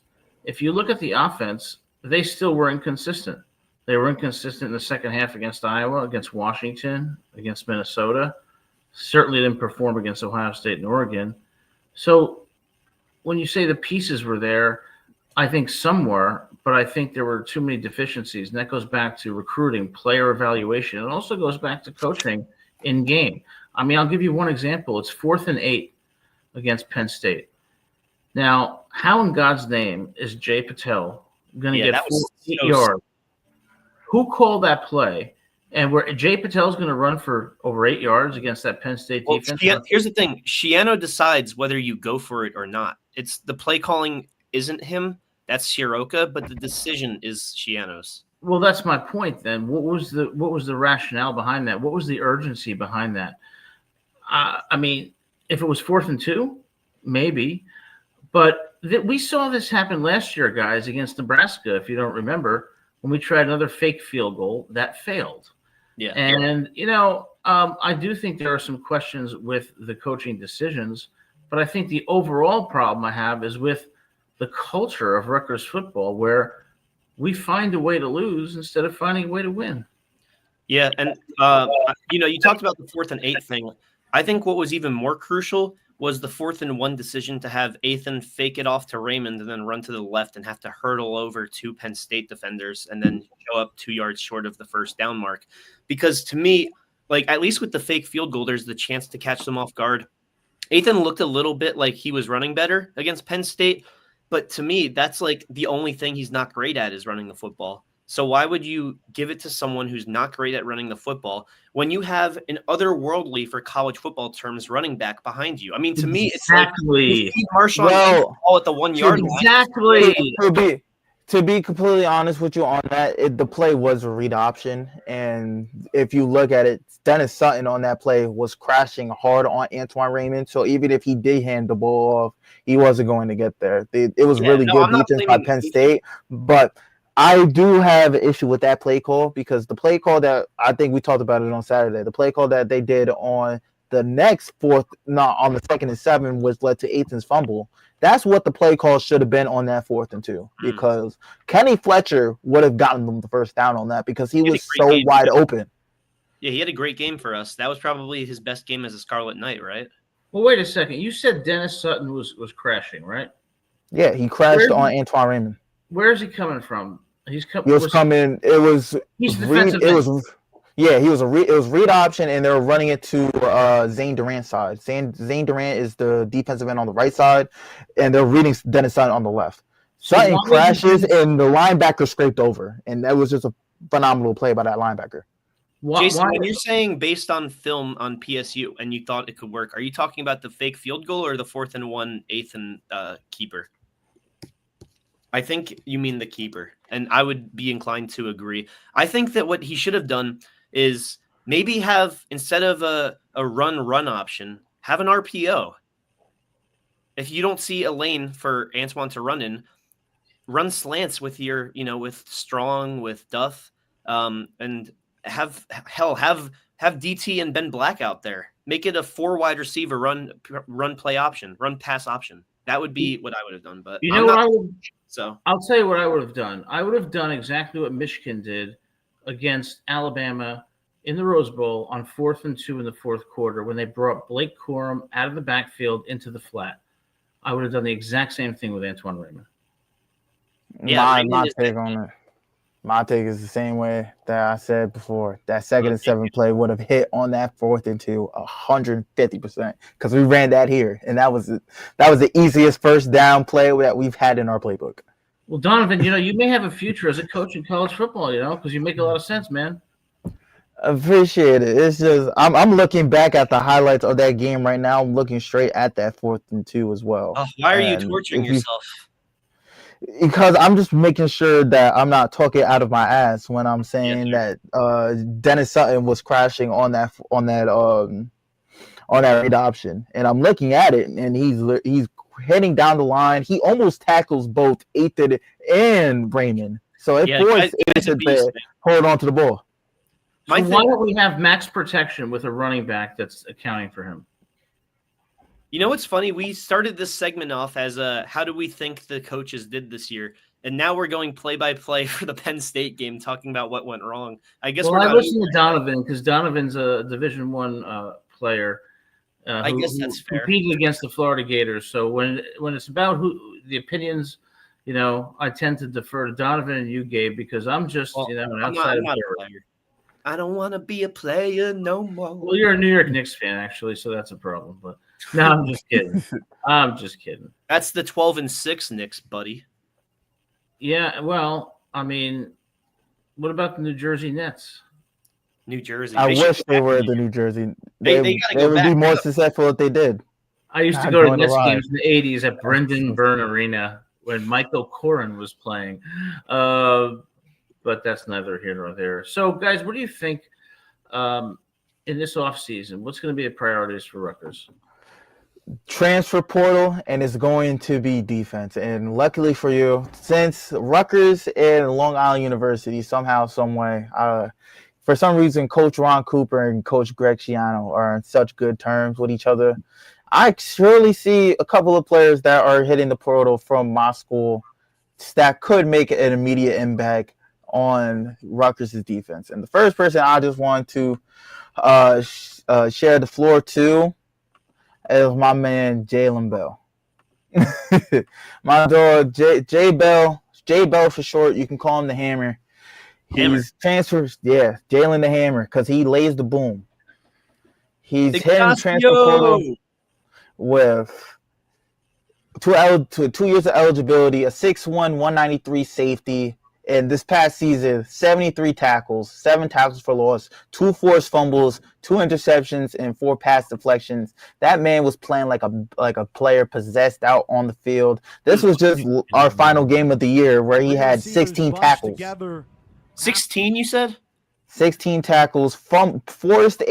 if you look at the offense, they still were inconsistent. They were inconsistent in the second half against Iowa, against Washington, against Minnesota. Certainly didn't perform against Ohio State and Oregon. So when you say the pieces were there, I think some were, but I think there were too many deficiencies. And that goes back to recruiting, player evaluation. It also goes back to coaching in game. I mean, I'll give you one example. It's 4th and 8 against Penn State. Now, how in God's name is Jay Patel going to get 8 yards? Who called that play? And where Jay Patel's going to run for over 8 yards against that Penn State defense? Here's the thing. Schiano decides whether you go for it or not. It's the play calling isn't him. That's Sieroka, but the decision is Schiano's. Well, that's my point then. What was the rationale behind that? What was the urgency behind that? I mean, if it was 4th and 2, maybe. But we saw this happen last year, guys, against Nebraska, if you don't remember, when we tried another fake field goal that failed. Yeah. And, I do think there are some questions with the coaching decisions, but I think the overall problem I have is with the culture of Rutgers football, where we find a way to lose instead of finding a way to win. Yeah, and you talked about the 4th and 8 thing. I think what was even more crucial was the 4th and 1 decision to have Ethan fake it off to Raymond and then run to the left and have to hurtle over 2 Penn State defenders and then show up 2 yards short of the first down mark. Because to me, like at least with the fake field goal, there's the chance to catch them off guard. Ethan looked a little bit like he was running better against Penn State. But to me, that's like the only thing he's not great at is running the football. So why would you give it to someone who's not great at running the football when you have an otherworldly, for college football terms, running back behind you? I mean, to me, it's like you feed Marshawn ball at the 1 yard line. Exactly. To be completely honest with you on that, the play was a read option. And if you look at it, Dennis Sutton on that play was crashing hard on Antoine Raymond. So even if he did hand the ball off, he wasn't going to get there. It was really good defense by Penn State. But I do have an issue with that play call, because the play call that I think we talked about it on Saturday, the play call that they did on the next on the 2nd and 7 was led to Aiton's fumble. That's what the play call should have been on that 4th and 2, because Kenny Fletcher would have gotten them the first down on that, because he was so wide open. Yeah, he had a great game for us. That was probably his best game as a Scarlet Knight, right? Well, wait a second. You said Dennis Sutton was crashing, right? Yeah, he crashed on Antoine Raymond. Where is he coming from? He's the defensive end. Yeah, it was read option, and they were running it to Zane Durant's side. Zane Durant is the defensive end on the right side, and they're reading Dennis Sutton on the left. Sutton crashes, and the linebacker scraped over, and that was just a phenomenal play by that linebacker. Jason, when you're saying based on film on PSU and you thought it could work, are you talking about the fake field goal or the 4th and 1, 8th and keeper? I think you mean the keeper, and I would be inclined to agree. I think that what he should have done is maybe have, instead of a run option, have an RPO. If you don't see a lane for Antoine to run in, run slants with your, with Strong, with Duff, and have DT and Ben Black out there. Make it a 4 wide receiver run play option, run pass option. That would be what I would have done. But I'll tell you what I would have done. I would have done exactly what Michigan did against Alabama in the Rose Bowl on 4th and 2 in the 4th quarter when they brought Blake Corum out of the backfield into the flat. I would have done the exact same thing with Antoine Raymond. Yeah, my take on it. My take is the same way that I said before. That 2nd and 7 play would have hit on that 4th and 2 150%, because we ran that here, and that was the easiest first down play that we've had in our playbook. Well, Donovan, you may have a future as a coach in college football, because you make a lot of sense, man. Appreciate it. It's just I'm looking back at the highlights of that game right now. I'm looking straight at that 4th and 2 as well. Why are you torturing yourself? Because I'm just making sure that I'm not talking out of my ass when I'm saying that Dennis Sutton was crashing on that read option, and I'm looking at it, and he's heading down the line. He almost tackles both Aiton and Raymond, so it forced Aiton to hold on to the ball. So why don't we have max protection with a running back that's accounting for him? You know what's funny? We started this segment off as how do we think the coaches did this year? And now we're going play-by-play for the Penn State game, talking about what went wrong. I guess I listened to Donovan because Donovan's a Division I player. I guess that's fair. Competing against the Florida Gators. So when it's about the opinions, I tend to defer to Donovan and you, Gabe, because I'm just, an outsider. I don't want to be a player no more. Well, you're a New York Knicks fan, actually, so that's a problem. But no, I'm just kidding. That's the 12-6 Knicks, buddy. Yeah, well, I mean, what about the New Jersey Nets? New Jersey. I wish they were the New Jersey. They would be more successful if they did. I used to go to Nets games in the 80s at Brendan Byrne Arena when Michael Corrin was playing. But that's neither here nor there. So, guys, what do you think in this offseason? What's going to be the priorities for Rutgers? Transfer portal, and it's going to be defense. And luckily for you, since Rutgers and Long Island University somehow, some way, for some reason, Coach Ron Cooper and Coach Greg Schiano are on such good terms with each other, I surely see a couple of players that are hitting the portal from my school that could make an immediate impact on Rutgers' defense. And the first person I just want to share the floor to is my man Jalen Bell. My dog J Bell for short. You can call him the Hammer. He's transfers, Jalen the Hammer, because he lays the boom. He's hitting transfer portal with 2 years of eligibility, a 6'1", 193 safety. in this past season, 73 tackles, 7 tackles for loss, 2 forced fumbles, 2 interceptions, and 4 pass deflections. That man was playing like a player possessed out on the field. This was just our final game of the year where he had 16 tackles. 16, you said? 16 tackles, forced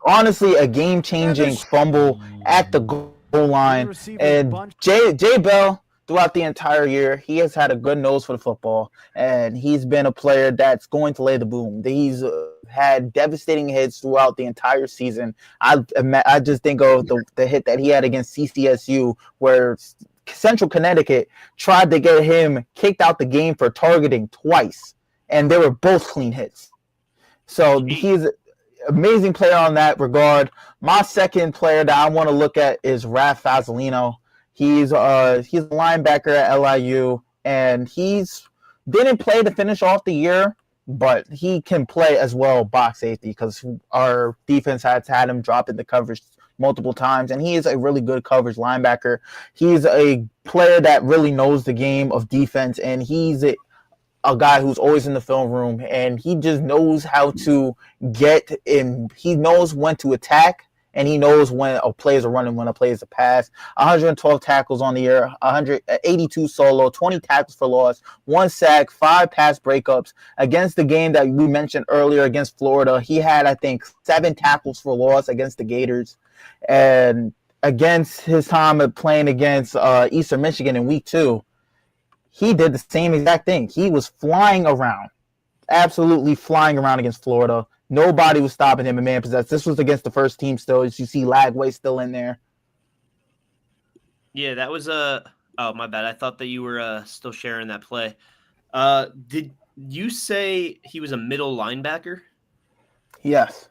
honestly a game-changing fumble at the goal line. And Jay Bell, throughout the entire year, he has had a good nose for the football, and he's been a player that's going to lay the boom. He's had devastating hits throughout the entire season. I just think of the hit that he had against CCSU, where Central Connecticut tried to get him kicked out the game for targeting twice, and they were both clean hits. So he's an amazing player on that regard. My second player that I want to look at is Raf Fazzolino. He's a linebacker at LIU, and he's didn't play to finish off the year, but he can play as well box safety because our defense has had him drop into coverage multiple times, and he is a really good coverage linebacker. He's a player that really knows the game of defense, and he's a guy who's always in the film room, and he just knows how to get in. He knows when to attack, and he knows when a play is a run and when a play is a pass. 112 tackles on the year, 182 solo, 20 tackles for loss, 1 sack, 5 pass breakups. Against the game that we mentioned earlier against Florida, he had, I think, 7 tackles for loss against the Gators. And against his time of playing against Eastern Michigan in week 2, he did the same exact thing. He was flying around, absolutely flying around against Florida. Nobody was stopping him in man possess. This was against the first team still. As you see Lagway still in there. Yeah, that was oh, my bad. I thought that you were still sharing that play. Did you say he was a middle linebacker? Yes.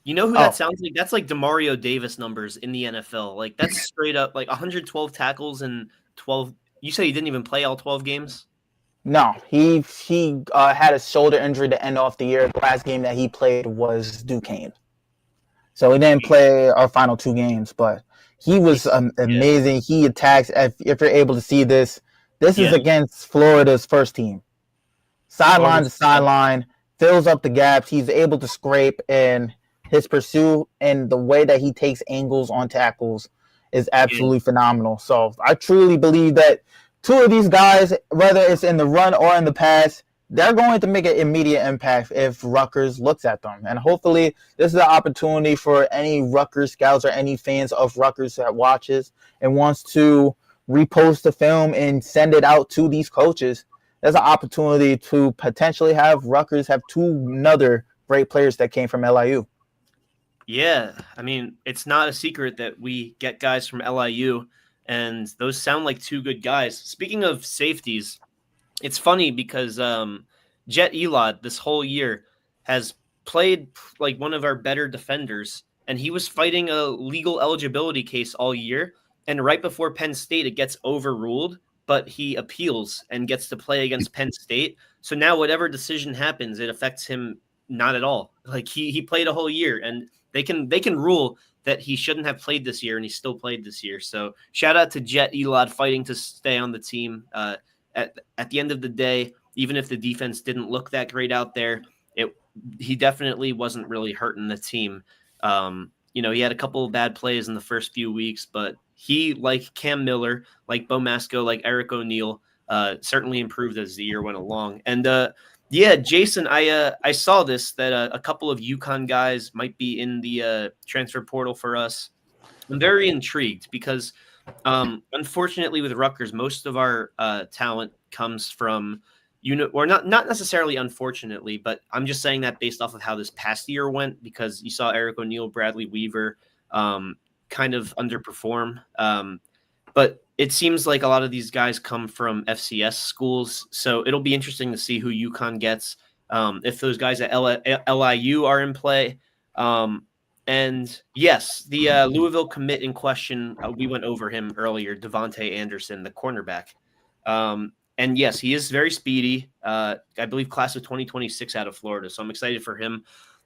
You know who that sounds like? That's like Demario Davis numbers in the NFL. Like that's straight up like 112 tackles and 12. You say he didn't even play all 12 games? No, he had a shoulder injury to end off the year. The last game that he played was Duquesne. So he didn't play our final 2 games, but he was amazing. Yeah. He attacks. If you're able to see this is against Florida's first team. Sideline to sideline, fills up the gaps. He's able to scrape, and his pursuit and the way that he takes angles on tackles is absolutely phenomenal. So I truly believe that 2 of these guys, whether it's in the run or in the pass, they're going to make an immediate impact if Rutgers looks at them. And hopefully this is an opportunity for any Rutgers scouts or any fans of Rutgers that watches and wants to repost the film and send it out to these coaches. There's an opportunity to potentially have Rutgers have 2 other great players that came from LIU. Yeah, I mean, it's not a secret that we get guys from LIU, and those sound like 2 good guys. Speaking of safeties, it's funny because Jet Elod this whole year has played like one of our better defenders, and he was fighting a legal eligibility case all year, and right before Penn State, it gets overruled, but he appeals and gets to play against Penn State. So now whatever decision happens, it affects him not at all. Like he played a whole year, and they can rule that he shouldn't have played this year, and he still played this year. So shout out to Jet Elod fighting to stay on the team. At the end of the day, even if the defense didn't look that great out there, he definitely wasn't really hurting the team. He had a couple of bad plays in the first few weeks, but he, like Cam Miller, like Bo Masco, like Eric O'Neill, certainly improved as the year went along. And Jason, I saw this that a couple of UConn guys might be in the transfer portal for us. I'm very intrigued because, unfortunately, with Rutgers, most of our talent comes from or not necessarily unfortunately, but I'm just saying that based off of how this past year went, because you saw Eric O'Neill, Bradley Weaver kind of underperform. But it seems like a lot of these guys come from FCS schools, so it'll be interesting to see who UConn gets, if those guys at LIU are in play. And yes, the Louisville commit in question, we went over him earlier, Devontae Anderson, the cornerback. And yes, he is very speedy. I believe class of 2026 out of Florida, so I'm excited for him.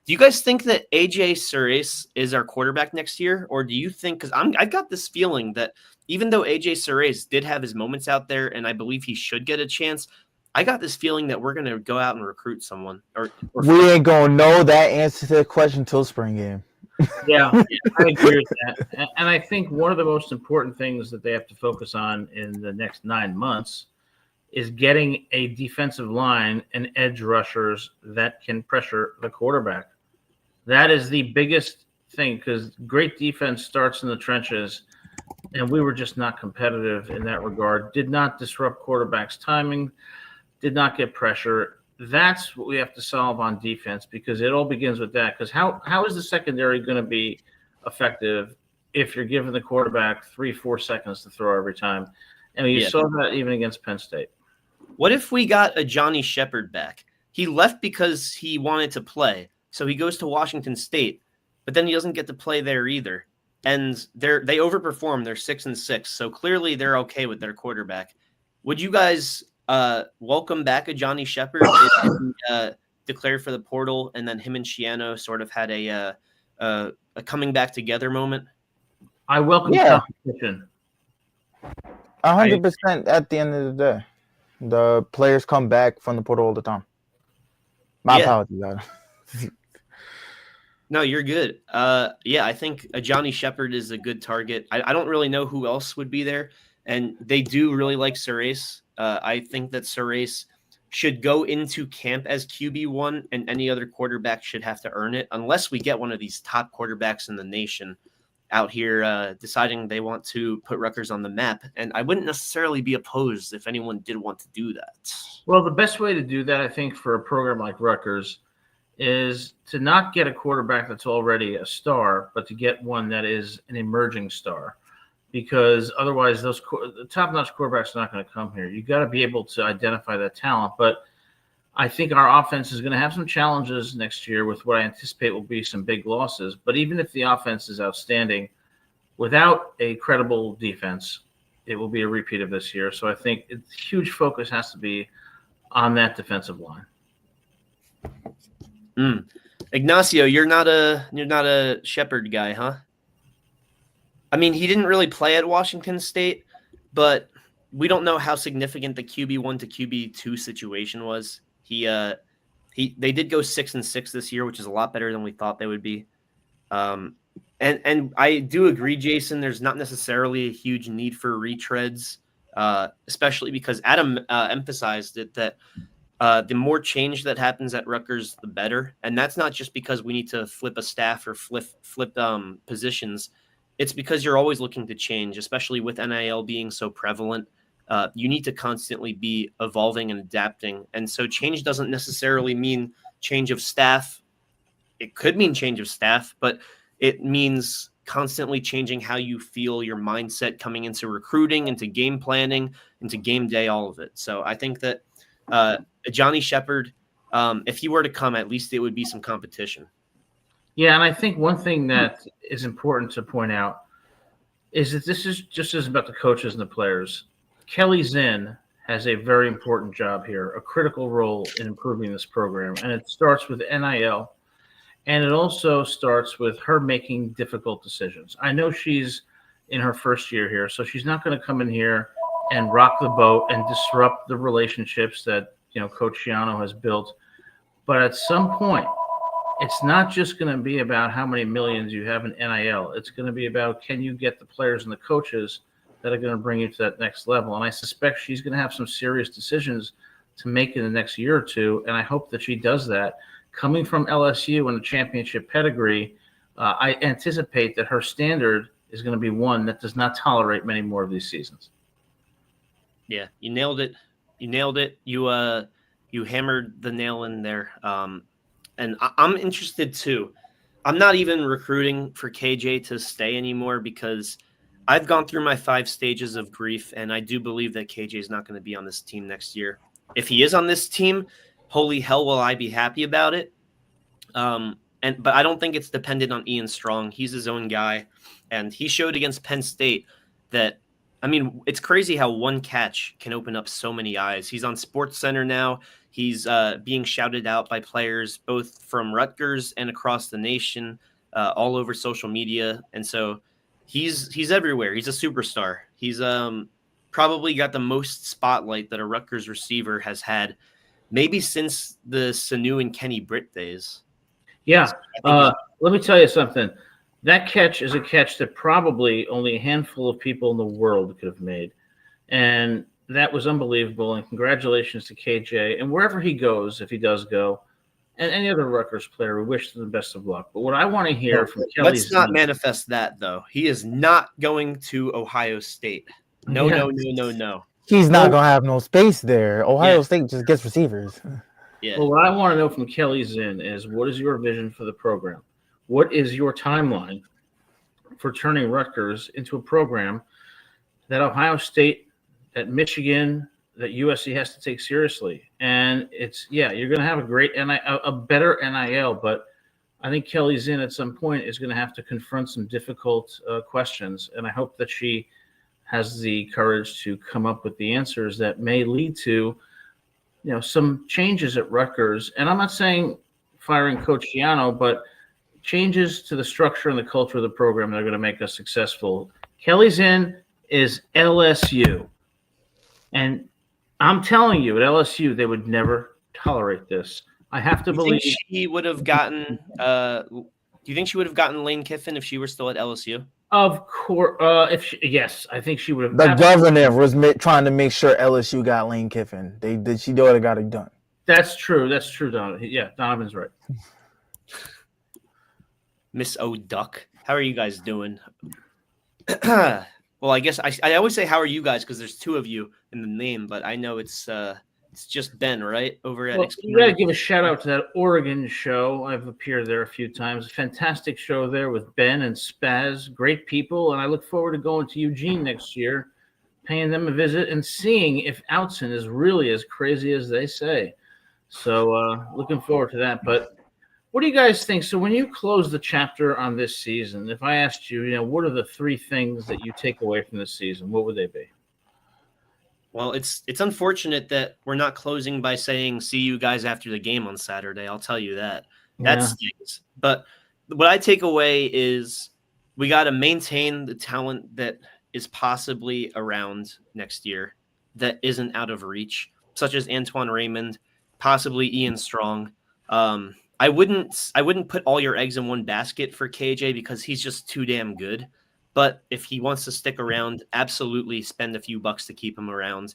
Do you guys think that AJ Surace is our quarterback next year? Or do you think, because I got this feeling that even though AJ Surace did have his moments out there, and I believe he should get a chance, I got this feeling that we're going to go out and recruit someone. Or we ain't going to know that answer to the question until spring game. Yeah, I agree with that. And I think one of the most important things that they have to focus on in the next 9 months is getting a defensive line and edge rushers that can pressure the quarterback. That is the biggest thing, because great defense starts in the trenches, and we were just not competitive in that regard. Did not disrupt quarterback's timing, did not get pressure. That's what we have to solve on defense, because it all begins with that. Because how is the secondary going to be effective if you're giving the quarterback 3-4 seconds to throw every time? And you saw that even against Penn State. What if we got a Johnny Shepard back? He left because he wanted to play. So he goes to Washington State, but then he doesn't get to play there either. And they overperform. They're 6-6. So clearly they're okay with their quarterback. Would you guys welcome back a Johnny Shepard if he declared for the portal, and then him and Shiano sort of had a coming back together moment? I welcome competition. 100% at the end of the day. The players come back from the portal all the time. My apologies. No, you're good. I think a Johnny Shepard is a good target. I don't really know who else would be there, and they do really like Surace. I think that Surace should go into camp as QB1, and any other quarterback should have to earn it, unless we get one of these top quarterbacks in the nation out here deciding they want to put Rutgers on the map. And I wouldn't necessarily be opposed if anyone did want to do that. Well, the best way to do that, I think, for a program like Rutgers is to not get a quarterback that's already a star, but to get one that is an emerging star. Because otherwise the top-notch quarterbacks are not going to come here. You got to be able to identify that talent. But I think our offense is going to have some challenges next year with what I anticipate will be some big losses. But even if the offense is outstanding, without a credible defense, it will be a repeat of this year. So I think huge focus has to be on that defensive line. Ignacio, you're not a Shepard guy, huh? I mean, he didn't really play at Washington State, but we don't know how significant the QB1 to QB2 situation was. They did go 6-6 this year, which is a lot better than we thought they would be. And I do agree, Jason, there's not necessarily a huge need for retreads, especially because Adam emphasized it that the more change that happens at Rutgers, the better. And that's not just because we need to flip a staff or flip positions. It's because you're always looking to change, especially with NIL being so prevalent. You need to constantly be evolving and adapting. And so change doesn't necessarily mean change of staff. It could mean change of staff, but it means constantly changing how you feel, your mindset coming into recruiting, into game planning, into game day, all of it. So I think that Johnny Shepard, if he were to come, at least it would be some competition. Yeah, and I think one thing that is important to point out is that this is just as about the coaches and the players. Kelly Zinn has a very important job here, a critical role in improving this program. And it starts with NIL, and it also starts with her making difficult decisions. I know she's in her first year here, so she's not going to come in here and rock the boat and disrupt the relationships that Coach Shiano has built. But at some point, it's not just going to be about how many millions you have in NIL. It's going to be about, can you get the players and the coaches that are going to bring you to that next level? And I suspect she's going to have some serious decisions to make in the next year or two, and I hope that she does that. Coming from LSU and a championship pedigree, I anticipate that her standard is going to be one that does not tolerate many more of these seasons. Yeah, you nailed it. You hammered the nail in there. And I'm interested too. I'm not even recruiting for KJ to stay anymore because I've gone through my 5 stages of grief, and I do believe that KJ is not going to be on this team next year. If he is on this team, holy hell will I be happy about it. But I don't think it's dependent on Ian Strong. He's his own guy, and he showed against Penn State that, I mean, it's crazy how one catch can open up so many eyes. He's on SportsCenter now. He's being shouted out by players both from Rutgers and across the nation, all over social media. And so he's everywhere. He's a superstar. probably got the most spotlight that a Rutgers receiver has had, maybe since the Sanu and Kenny Britt days. Yeah. Let me tell you something. That catch is a catch that probably only a handful of people in the world could have made. And that was unbelievable. And congratulations to KJ. And wherever he goes, if he does go, and any other Rutgers player, we wish them the best of luck. But what I want to hear from Kelly, let's not manifest that, though. He is not going to Ohio State. No. He's not going to have no space there. Ohio State just gets receivers. Yeah. Well, what I want to know from Kelly Zinn is, what is your vision for the program? What is your timeline for turning Rutgers into a program that Ohio State, that Michigan, that USC has to take seriously? And you're going to have a better NIL, but I think Kelly Zinn at some point is going to have to confront some difficult questions, and I hope that she has the courage to come up with the answers that may lead to, some changes at Rutgers. And I'm not saying firing Coach Giano, but changes to the structure and the culture of the program that are going to make us successful. Kelly Zinn is LSU, and I'm telling you, at LSU, they would never tolerate this. I have to believe she would have gotten. Do you think she would have gotten Lane Kiffin if she were still at LSU? Of course. Yes, I think she would have. The governor was trying to make sure LSU got Lane Kiffin. She would have got it done. That's true, Donovan. Yeah, Donovan's right. Miss O'Duck, how are you guys doing? Well, I guess I always say how are you guys because there's two of you in the name, but I know it's just Ben, right? Over at you got to give a shout out to that Oregon show. I've appeared there a few times. Fantastic show there with Ben and Spaz. Great people, and I look forward to going to Eugene next year, paying them a visit and seeing if Outson is really as crazy as they say. So looking forward to that. But what do you guys think? So when you close the chapter on this season, if I asked you, what are the three things that you take away from this season, what would they be? Well, it's unfortunate that we're not closing by saying, see you guys after the game on Saturday. I'll tell you that. That stinks. But what I take away is we got to maintain the talent that is possibly around next year that isn't out of reach, such as Antoine Raymond, possibly Ian Strong. I wouldn't put all your eggs in one basket for KJ because he's just too damn good. But if he wants to stick around, absolutely spend a few bucks to keep him around.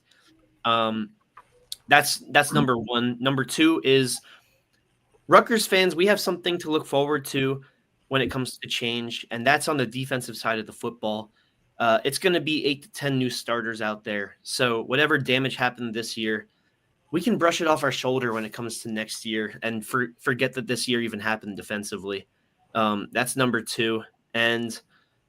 That's number one. Number two is Rutgers fans, we have something to look forward to when it comes to change, and that's on the defensive side of the football. It's going to be 8 to 10 new starters out there. So whatever damage happened this year, we can brush it off our shoulder when it comes to next year and forget that this year even happened defensively. That's number two. And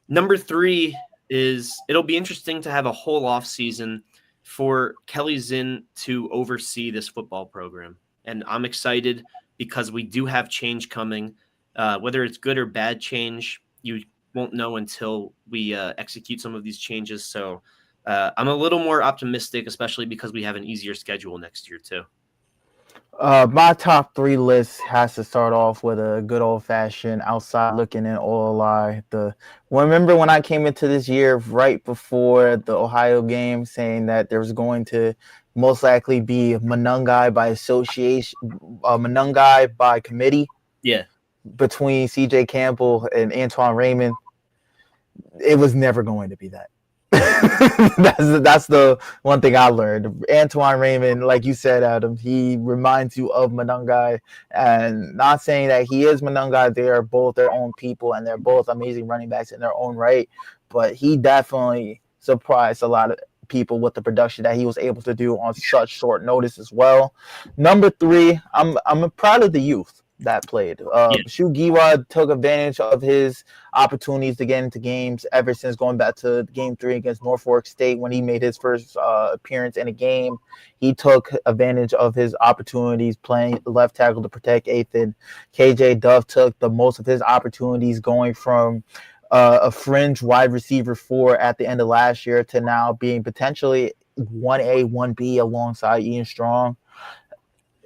number three is it'll be interesting to have a whole off season for Kelly Zinn to oversee this football program. And I'm excited because we do have change coming. Whether it's good or bad change, you won't know until we execute some of these changes. So I'm a little more optimistic, especially because we have an easier schedule next year too. My top three list has to start off with a good old-fashioned outside looking in OLI. Remember when I came into this year right before the Ohio game saying that there was going to most likely be Monungai by association, Monungai by committee? Yeah. Between CJ Campbell and Antoine Raymond. It was never going to be that. That's the one thing I learned. Antoine Raymond, like you said, Adam, he reminds you of Monungai, and not saying that he is Monungai. They are both their own people, and they're both amazing running backs in their own right. But he definitely surprised a lot of people with the production that he was able to do on such short notice as well. Number three, I'm proud of the youth that played. Shu Giwa took advantage of his opportunities to get into games ever since going back to game 3 against Norfolk State when he made his first appearance in a game. He took advantage of his opportunities playing left tackle to protect Ethan. KJ Dove took the most of his opportunities going from a fringe wide receiver 4 at the end of last year to now being potentially 1A, 1B alongside Ian Strong.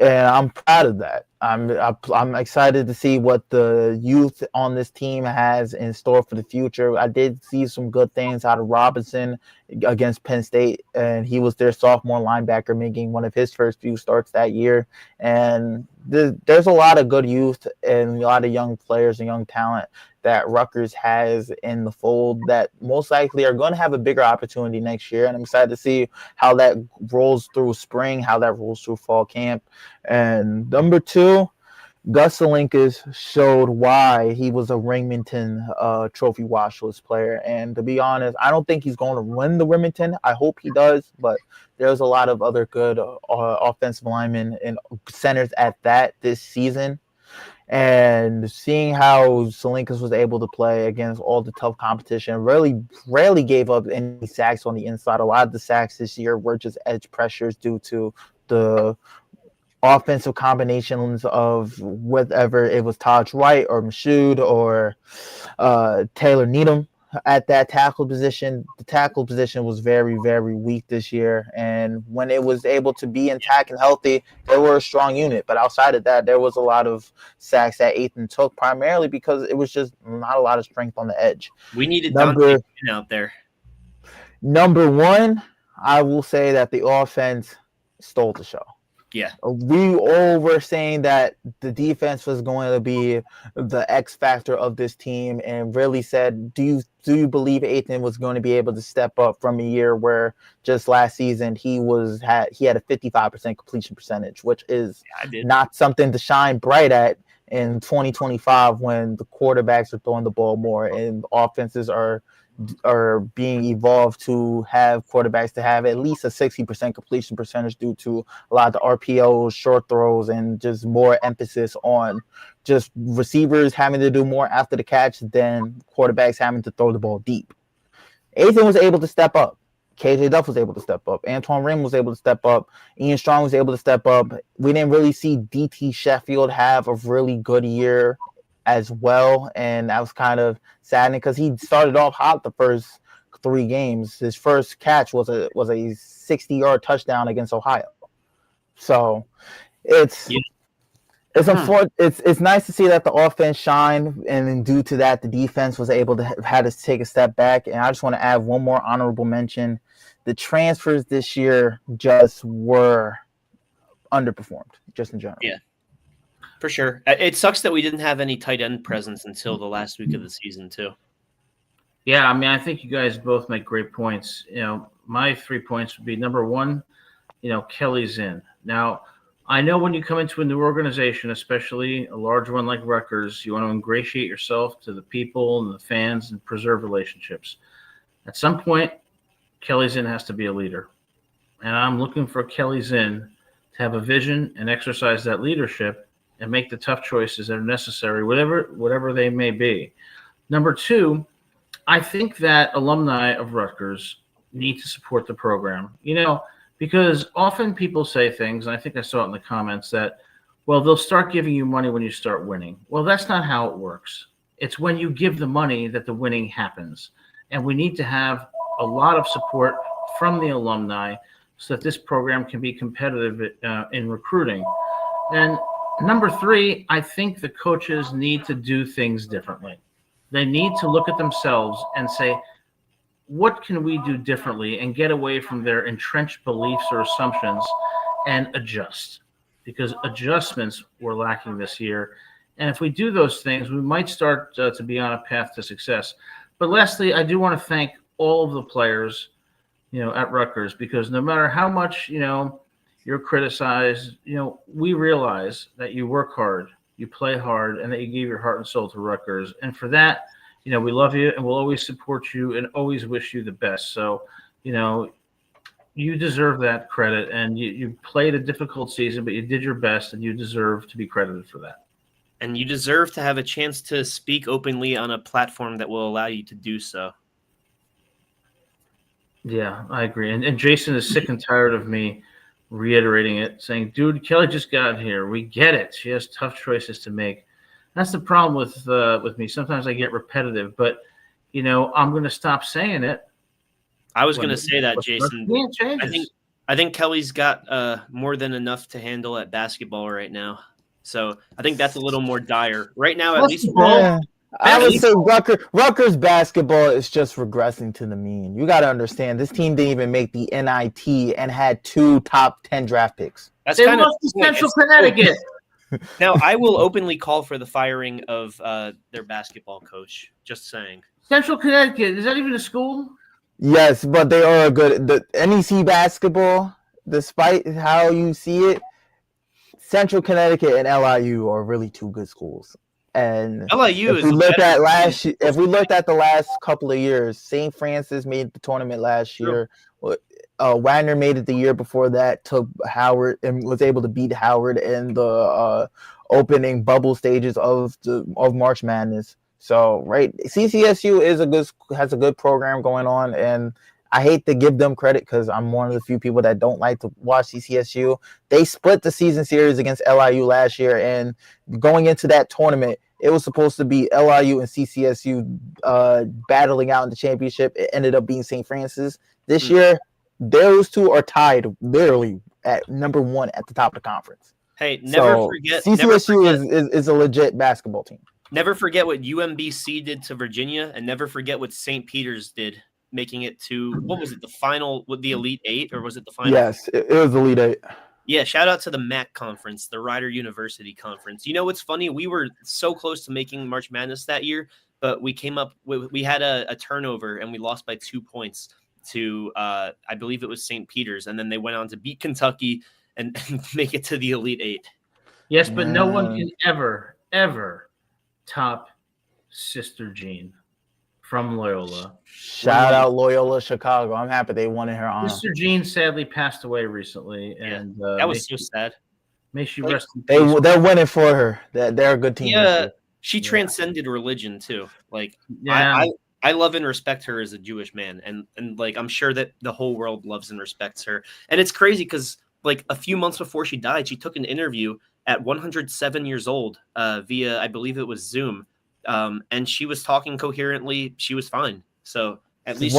And I'm proud of that. I'm excited to see what the youth on this team has in store for the future. I did see some good things out of Robinson against Penn State, and he was their sophomore linebacker, making one of his first few starts that year. And there's a lot of good youth and a lot of young players and young talent that Rutgers has in the fold that most likely are going to have a bigger opportunity next year. And I'm excited to see how that rolls through spring, how that rolls through fall camp. And number 2, Gus Salinkas showed why he was a Remington Trophy watch list player. And to be honest, I don't think he's going to win the Remington. I hope he does, but there's a lot of other good offensive linemen and centers at that this season. And seeing how Salinkas was able to play against all the tough competition, really rarely gave up any sacks on the inside. A lot of the sacks this year were just edge pressures due to the offensive combinations of whatever it was Taj White or Mashoud or Taylor Needham at that tackle position. The tackle position was very, very weak this year. And when it was able to be intact and healthy, they were a strong unit. But outside of that, there was a lot of sacks that Ethan took, primarily because it was just not a lot of strength on the edge. We needed Dante out there. Number 1, I will say that the offense stole the show. Yeah. We all were saying that the defense was going to be the X factor of this team, and really said, do you believe Ethan was going to be able to step up from a year where just last season he had a 55% completion percentage, which is not something to shine bright at in 2025 when the quarterbacks are throwing the ball more and offenses are being evolved to have quarterbacks to have at least a 60% completion percentage due to a lot of the RPOs, short throws, and just more emphasis on just receivers having to do more after the catch than quarterbacks having to throw the ball deep. Ethan was able to step up. KJ Duff was able to step up. Antoine Rim was able to step up. Ian Strong was able to step up. We didn't really see DT Sheffield have a really good year as well, and that was kind of saddening because he started off hot the first 3 games. His first catch was a 60-yard touchdown against Ohio. So it's unfortunate. It's nice to see that the offense shined, and then due to that, the defense was able to had to take a step back. And I just want to add one more honorable mention: the transfers this year just were underperformed, just in general. Yeah. For sure. It sucks that we didn't have any tight end presence until the last week of the season, too. Yeah, I mean, I think you guys both make great points. My 3 points would be, number 1, Kelly's in. Now, I know when you come into a new organization, especially a large one like Rutgers, you want to ingratiate yourself to the people and the fans and preserve relationships. At some point, Kelly's in has to be a leader. And I'm looking for Kelly's in to have a vision and exercise that leadership and make the tough choices that are necessary, whatever they may be. Number 2, I think that alumni of Rutgers need to support the program, because often people say things, and I think I saw it in the comments, that, well, they'll start giving you money when you start winning. Well, that's not how it works. It's when you give the money that the winning happens. And we need to have a lot of support from the alumni so that this program can be competitive in recruiting. And number 3, I think the coaches need to do things differently. They need to look at themselves and say, what can we do differently, and get away from their entrenched beliefs or assumptions and adjust, because adjustments were lacking this year. And if we do those things, we might start to be on a path to success. But lastly, I do want to thank all of the players, at Rutgers, because no matter how much, you're criticized, we realize that you work hard, you play hard, and that you give your heart and soul to Rutgers. And for that, we love you, and we'll always support you and always wish you the best. So, you deserve that credit, and you played a difficult season, but you did your best, and you deserve to be credited for that. And you deserve to have a chance to speak openly on a platform that will allow you to do so. Yeah, I agree. And Jason is sick and tired of me reiterating it, saying, dude, Kelly just got here. We get it. She has tough choices to make. That's the problem with me. Sometimes I get repetitive, but, I'm going to stop saying it. I was going to say that, Jason. I think Kelly's got more than enough to handle at basketball right now. So I think that's a little more dire. Right now, at least. I would say Rutgers basketball is just regressing to the mean. You got to understand, this team didn't even make the NIT and had 2 top 10 draft picks. They lost to Central Connecticut. Now, I will openly call for the firing of their basketball coach. Just saying. Central Connecticut, is that even a school? Yes, but they are good. The NEC basketball, despite how you see it, Central Connecticut and LIU are really 2 good schools. And LIU if we looked at the last couple of years, St. Francis made the tournament last year. Wagner made it the year before that, took Howard and was able to beat Howard in the opening bubble stages of March Madness. So, right, CCSU has a good program going on, and I hate to give them credit because I'm one of the few people that don't like to watch CCSU. They split the season series against LIU last year, and going into that tournament, it was supposed to be LIU and CCSU battling out in the championship. It ended up being St. Francis. This year, those 2 are tied literally at number 1 at the top of the conference. Hey, never forget CCSU is a legit basketball team. Never forget what UMBC did to Virginia, and never forget what St. Peter's did, making it to, what was it, the final, with the Elite 8, or was it the final? Yes, it was Elite 8. Yeah, shout out to the MAC conference, the Rider University conference. You know what's funny? We were so close to making March Madness that year, but we had a turnover, and we lost by 2 points to, I believe it was St. Peter's, and then they went on to beat Kentucky and make it to the Elite 8. Yes, but no one can ever top Sister Jean from Loyola. Shout out Loyola Chicago. I'm happy they won in her honor. Sister Jean sadly passed away recently, and that was so sad. May she rest in peace. They're winning for her. They're a good team. Yeah, she transcended religion too. Like, I love and respect her as a Jewish man, and like I'm sure that the whole world loves and respects her. And it's crazy because like a few months before she died, she took an interview at 107 years old via, I believe it was Zoom. And she was talking coherently. She was fine. So at least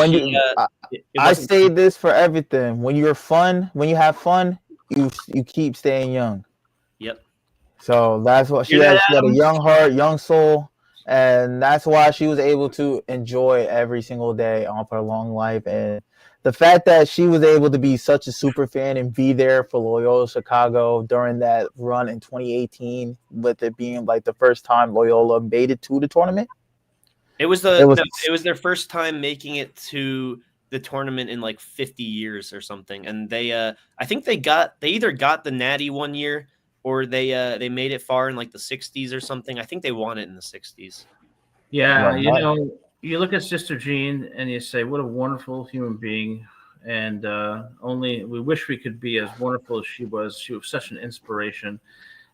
I say this for everything. When you have fun, you keep staying young. Yep. So that's what she had a young heart, young soul, and that's why she was able to enjoy every single day of her long life. And the fact that she was able to be such a super fan and be there for Loyola Chicago during that run in 2018, with it being like the first time Loyola made it to the tournament. It was their first time making it to the tournament in like 50 years or something. And they I think they either got the Natty one year or they made it far in like the 60s or something. I think they won it in the 60s. Yeah, you look at Sister Jean and you say, what a wonderful human being. And only we wish we could be as wonderful as she was. She was such an inspiration.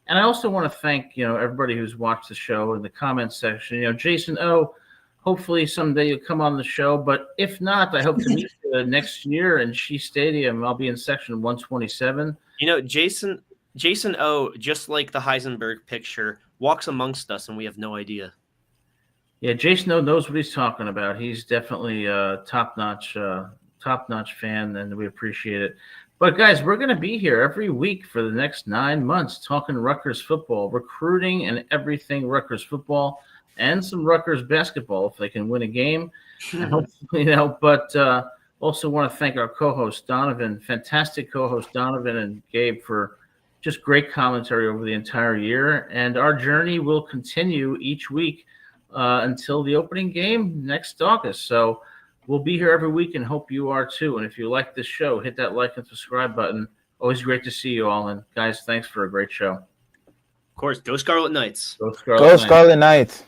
And I also want to thank, everybody who's watched the show in the comments section. Jason O, hopefully someday you'll come on the show. But if not, I hope to meet you next year in Shea Stadium. I'll be in section 127. Jason O, just like the Heisenberg picture, walks amongst us and we have no idea. Yeah, Jason knows what he's talking about. He's definitely a top-notch fan, and we appreciate it. But, guys, we're going to be here every week for the next 9 months talking Rutgers football, recruiting and everything Rutgers football, and some Rutgers basketball if they can win a game. And hopefully, but also want to thank our co-host, Donovan, fantastic co-host Donovan and Gabe for just great commentary over the entire year. And our journey will continue each week until the opening game next August. So we'll be here every week and hope you are too. And if you like this show, hit that like and subscribe button. Always great to see you all. And guys, thanks for a great show. Of course, go Scarlet Knights. Go Scarlet Knights.